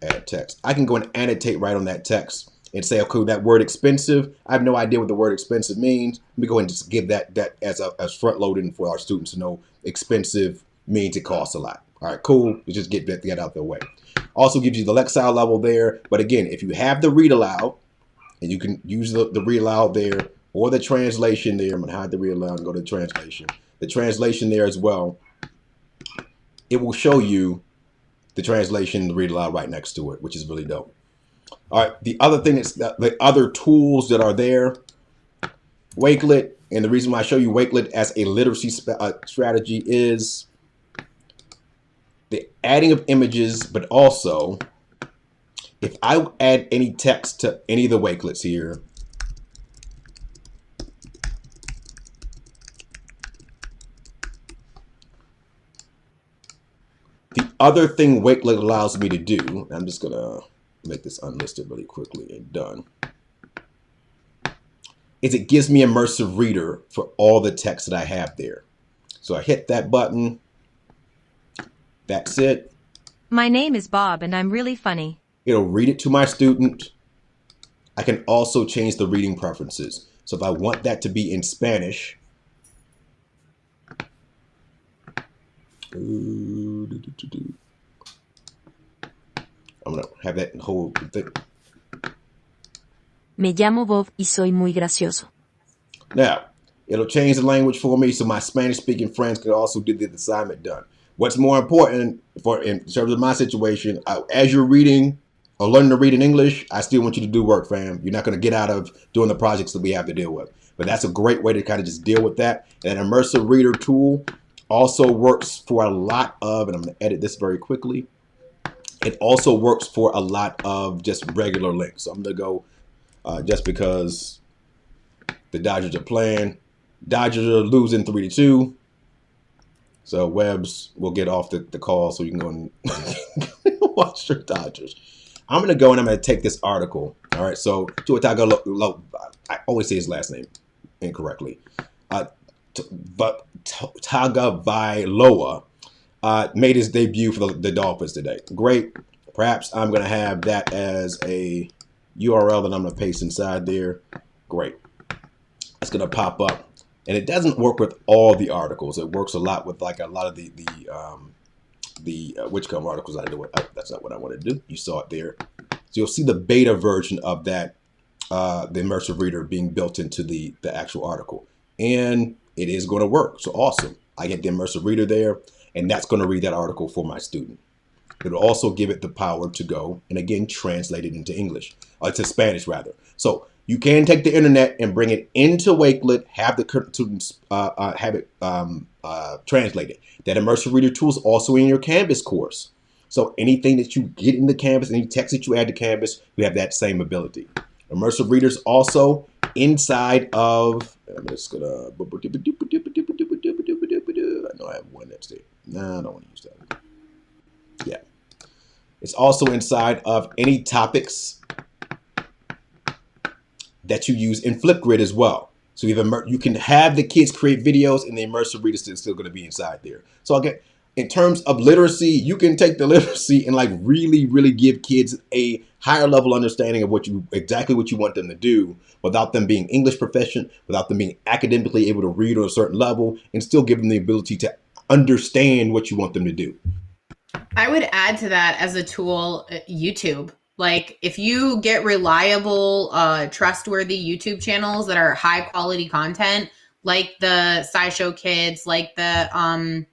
add text. I can go and annotate right on that text and say, okay, that word expensive, I have no idea what the word expensive means. Let me go and just give that as front loading for our students to know expensive means it costs a lot. All right, cool. We just get that out the way. Also gives you the Lexile level there. But again, if you have the read aloud, and you can use the read aloud there or the translation there. I'm going to hide the read aloud and go to the translation. The translation there as well. It will show you the translation, the read aloud right next to it, which is really dope. All right, the other thing is the other tools that are there. Wakelet, and the reason why I show you Wakelet as a literacy strategy is the adding of images, but also if I add any text to any of the Wakelets here, the other thing Wakelet allows me to do, I'm just going to make this unlisted really quickly and done, is it gives me Immersive Reader for all the text that I have there. So I hit that button. That's it. My name is Bob and I'm really funny. It'll read it to my student. I can also change the reading preferences. So if I want that to be in Spanish, I'm going to have that whole thing. Me llamo Bob y soy muy gracioso. Now, it'll change the language for me so my Spanish-speaking friends can also get the assignment done. What's more important in terms of my situation, as you're reading or learning to read in English, I still want you to do work, fam. You're not going to get out of doing the projects that we have to deal with. But that's a great way to kind of just deal with that. And an Immersive Reader tool also works for a lot of, and I'm going to edit this very quickly. It also works for a lot of just regular links. So I'm going to go just because the Dodgers are playing. Dodgers are losing 3-2. So Webbs will get off the call so you can go and watch your Dodgers. I'm going to go and I'm going to take this article. All right. So I always say his last name incorrectly. Tagovailoa made his debut for the Dolphins today. Great. Perhaps I'm going to have that as a URL that I'm going to paste inside there. Great. It's going to pop up. And it doesn't work with all the articles. It works a lot with like a lot of the Whichcomb articles I do. That's not what I want to do. You saw it there. So you'll see the beta version of that, the Immersive Reader being built into the actual article. And it is going to work. So awesome. I get the Immersive Reader there, and that's going to read that article for my student. It'll also give it the power to go and again translate it into English, or to Spanish rather. So you can take the internet and bring it into Wakelet, have the students have it translated. That Immersive Reader tool is also in your Canvas course. So anything that you get in the Canvas, any text that you add to Canvas, you have that same ability. Immersive Readers also inside of, I'm just gonna, I know I have one that's there. No, I don't want to use that one. Yeah. It's also inside of any topics that you use in Flipgrid as well. So you can have the kids create videos, and the Immersive Reader is still going to be inside there. So again, in terms of literacy, you can take the literacy and like really, really give kids a higher level understanding of exactly what you want them to do, without them being English proficient, without them being academically able to read on a certain level, and still give them the ability to understand what you want them to do. I would add to that as a tool, YouTube. Like if you get reliable, trustworthy YouTube channels that are high quality content, like the SciShow Kids, like the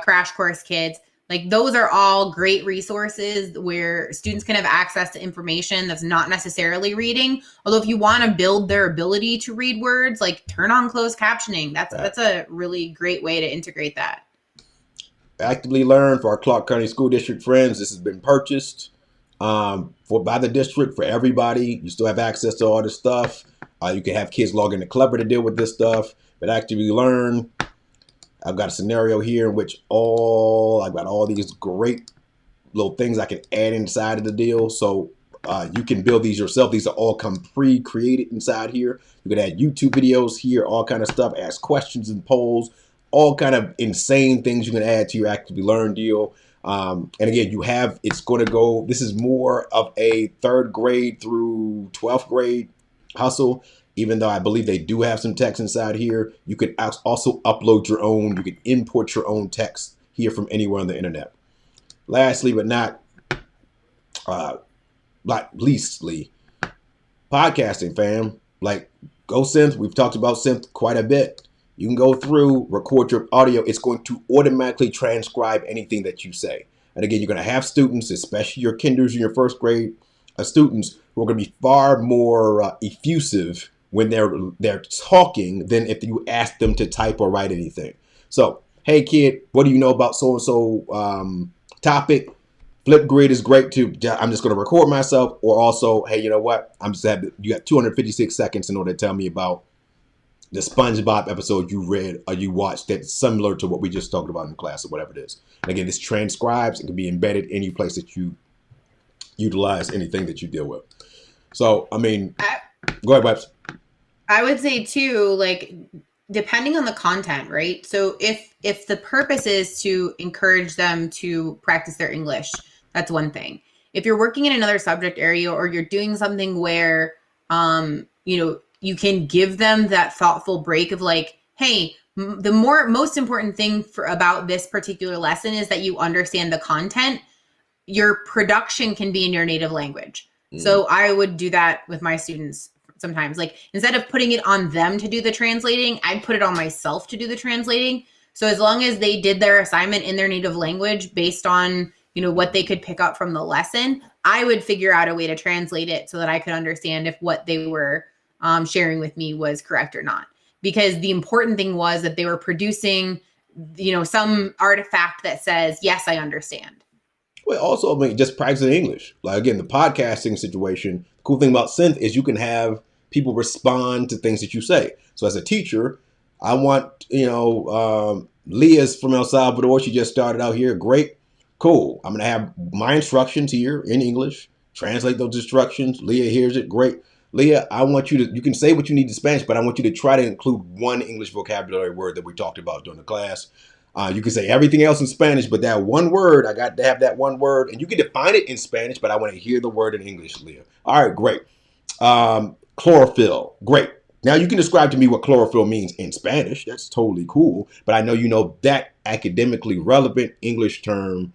Crash Course Kids, like those are all great resources where students can have access to information that's not necessarily reading. Although if you want to build their ability to read words, like turn on closed captioning. That's a really great way to integrate that. Actively Learn for our Clark County School District friends. This has been purchased by the district for everybody. You still have access to all this stuff. You can have kids log into Clever to deal with this stuff. But Actively Learn, I've got a scenario here in which I've got all these great little things I can add inside of the deal. So you can build these yourself. These are all come pre-created inside here. You can add YouTube videos here, all kind of stuff, ask questions and polls, all kind of insane things you can add to your Actively Learn deal. And again, it's going to go, this is more of a 3rd grade through 12th grade hustle, even though I believe they do have some text inside here. You can also upload your own, you can import your own text here from anywhere on the internet. Lastly, but not leastly, podcasting, fam. Like, go Synth. We've talked about Synth quite a bit. You can go through, record your audio. It's going to automatically transcribe anything that you say. And again, you're going to have students, especially your kinders and your 1st grade students, who are going to be far more effusive when they're talking than if you ask them to type or write anything. So, hey kid, what do you know about so-and-so topic? Flipgrid is great too. I'm just going to record myself, or also, hey, you know what? You got 256 seconds in order to tell me about the SpongeBob episode you read or you watched that's similar to what we just talked about in class or whatever it is. And again, this transcribes. It can be embedded any place that you utilize anything that you deal with. So, I mean, go ahead, Webs. I would say too, like, depending on the content, right? So if the purpose is to encourage them to practice their English, that's one thing. If you're working in another subject area, or you're doing something where, you can give them that thoughtful break of like, hey, the most important thing about this particular lesson is that you understand the content. Your production can be in your native language. So I would do that with my students sometimes. Like, instead of putting it on them to do the translating, I'd put it on myself to do the translating. So as long as they did their assignment in their native language based on, what they could pick up from the lesson, I would figure out a way to translate it so that I could understand if what they were sharing with me was correct or not. Because the important thing was that they were producing, some artifact that says, yes, I understand. Well, also, I mean, just practicing English. Like, again, the podcasting situation, the cool thing about Synth is you can have people respond to things that you say. So as a teacher, I want, Leah's from El Salvador. She just started out here. Great. Cool. I'm going to have my instructions here in English, translate those instructions. Leah hears it. Great. Leah, I want you can say what you need in Spanish, but I want you to try to include one English vocabulary word that we talked about during the class. You can say everything else in Spanish, but that one word, I got to have that one word. And you can define it in Spanish, but I want to hear the word in English, Leah. All right, great. Chlorophyll, great. Now you can describe to me what chlorophyll means in Spanish. That's totally cool. But I know you know that academically relevant English term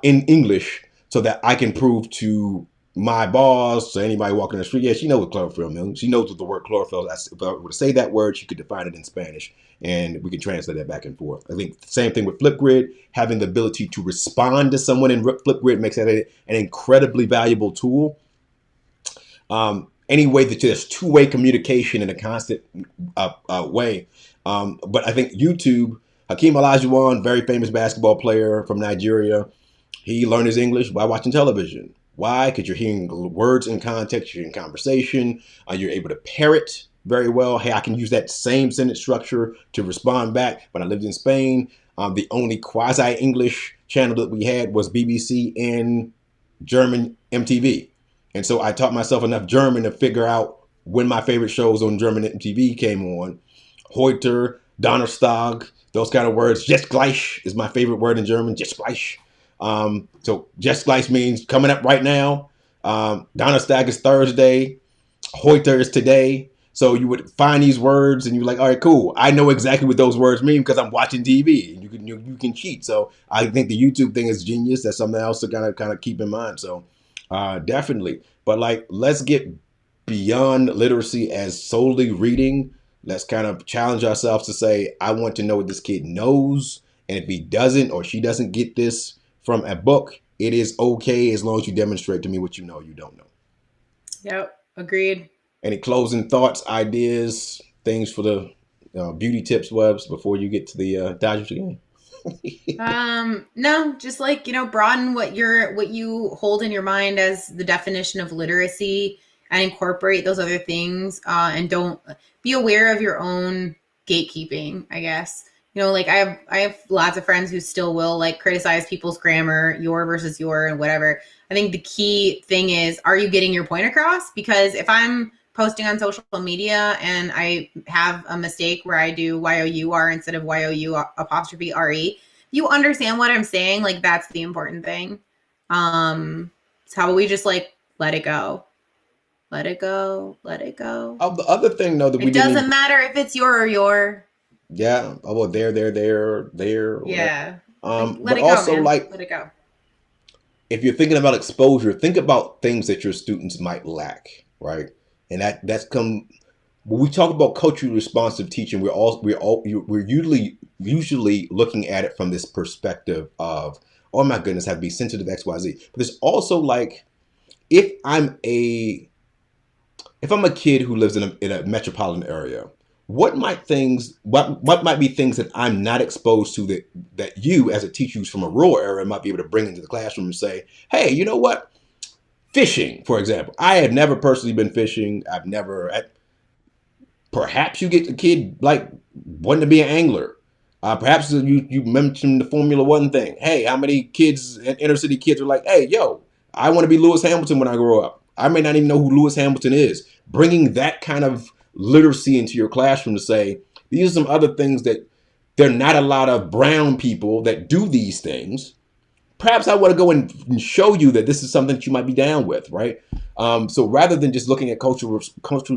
in English so that I can prove to my boss, or anybody walking the street, yeah, she knows what chlorophyll means. She knows what the word chlorophyll is. If I were to say that word, she could define it in Spanish, and we can translate that back and forth. I think the same thing with Flipgrid, having the ability to respond to someone in Flipgrid makes that an incredibly valuable tool. Any way that there's two-way communication in a constant way. But I think YouTube, Hakeem Olajuwon, very famous basketball player from Nigeria, he learned his English by watching television. Why? Because you're hearing words in context, you're in conversation, you're able to parrot very well. Hey, I can use that same sentence structure to respond back. When I lived in Spain, the only quasi-English channel that we had was BBC and German MTV. And so I taught myself enough German to figure out when my favorite shows on German MTV came on. Heute, Donnerstag, those kind of words. Jetzt gleich is my favorite word in German, jetzt gleich. So just gleich means coming up right now. Donnerstag is Thursday. Heute is today. So you would find these words and you're like, all right, cool. I know exactly what those words mean because I'm watching TV and you can cheat. So I think the YouTube thing is genius. That's something else to kind of keep in mind. So definitely. But like, let's get beyond literacy as solely reading. Let's kind of challenge ourselves to say, I want to know what this kid knows. And if he doesn't or she doesn't get this from a book, it is okay as long as you demonstrate to me what you know you don't know. Yep, agreed. Any closing thoughts, ideas, things for the beauty tips webs before you get to the Dodgers game? No, just like, broaden what you hold in your mind as the definition of literacy and incorporate those other things, and don't be aware of your own gatekeeping, I guess. Like I have lots of friends who still will like criticize people's grammar, your versus your and whatever. I think the key thing is, are you getting your point across? Because if I'm posting on social media and I have a mistake where I do Y-O-U-R instead of Y-O-U''re, you understand what I'm saying? Like, that's the important thing. So how about we just like let it go? Let it go. Let it go. Oh, the other thing though that we didn't doesn't matter if it's your or your. Yeah. Oh, well, there. Yeah. But let it also go, man. like, Let it go. if you're thinking about exposure, think about things that your students might lack, right? And that's come when we talk about culturally responsive teaching. We're usually looking at it from this perspective of, oh my goodness, have to be sensitive to X, Y, Z. But there's also like, if I'm a kid who lives in a metropolitan area, what might be things that I'm not exposed to that you as a teacher who's from a rural area might be able to bring into the classroom and say, hey, you know what? Fishing, for example. I have never personally been fishing. Perhaps you get the kid like wanting to be an angler. Perhaps you mentioned the Formula One thing. Hey, how many kids, inner city kids, are like, hey, yo, I want to be Lewis Hamilton when I grow up. I may not even know who Lewis Hamilton is. Bringing that kind of literacy into your classroom to say, these are some other things that there are not a lot of brown people that do these things. Perhaps I want to go and show you that this is something that you might be down with, right? So rather than just looking at culturally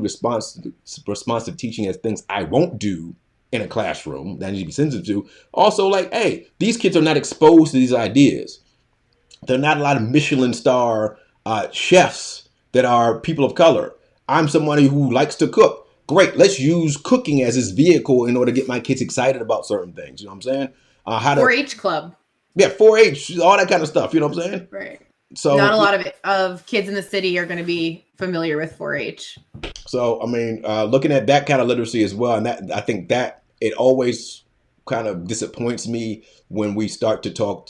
responsive teaching as things I won't do in a classroom that I need to be sensitive to, also like, hey, these kids are not exposed to these ideas. There are not a lot of Michelin star chefs that are people of color. I'm somebody who likes to cook. Great, let's use cooking as this vehicle in order to get my kids excited about certain things. You know what I'm saying? 4-H club. Yeah, 4-H, all that kind of stuff. You know what I'm saying? Right. So not a lot of kids in the city are going to be familiar with 4-H. So, I mean, looking at that kind of literacy as well, and that I think that it always kind of disappoints me when we start to talk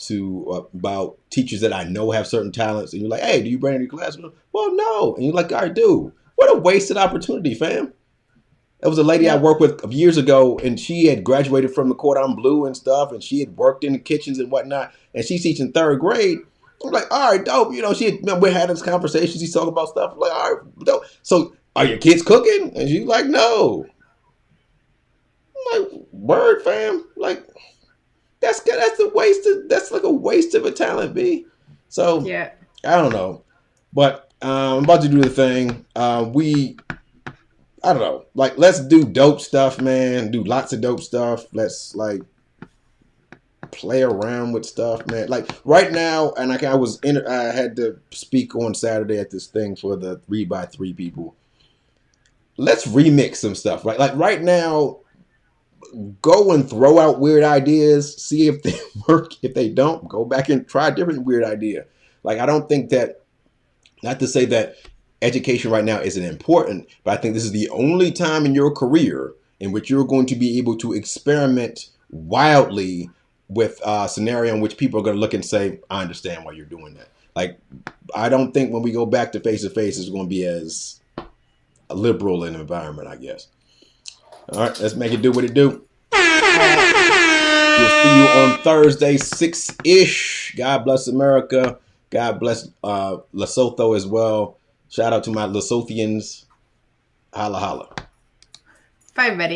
about teachers that I know have certain talents, and you're like, hey, do you bring any classes? Well, no. And you're like, all right, dude, what a wasted opportunity, fam. There was a lady I worked with years ago, and she had graduated from the Cordon Bleu and stuff, and she had worked in the kitchens and whatnot, and she's teaching third grade. I'm like, all right, dope. You know, we're having this conversation. She's talking about stuff. I'm like, all right, dope. So, are your kids cooking? And she's like, no. I'm like, word, fam. Like, that's a waste of that's like a waste of a talent, B. So Yeah. I don't know, but I'm about to do the thing. I don't know. Like, let's do dope stuff, man. Do lots of dope stuff. Let's like play around with stuff, man. Like right now, and I had to speak on Saturday at this thing for the 3x3 people. Let's remix some stuff, right? Like right now, go and throw out weird ideas, see if they work. If they don't, go back and try a different weird idea. Like I don't think that, not to say that education right now isn't important, but I think this is the only time in your career in which you're going to be able to experiment wildly with a scenario in which people are going to look and say, I understand why you're doing that. Like, I don't think when we go back to face, it's going to be as liberal an environment, I guess. All right, let's make it do what it do. We'll see you on Thursday, 6-ish. God bless America. God bless Lesotho as well. Shout out to my Lesothians. Holla, holla. Bye, buddy.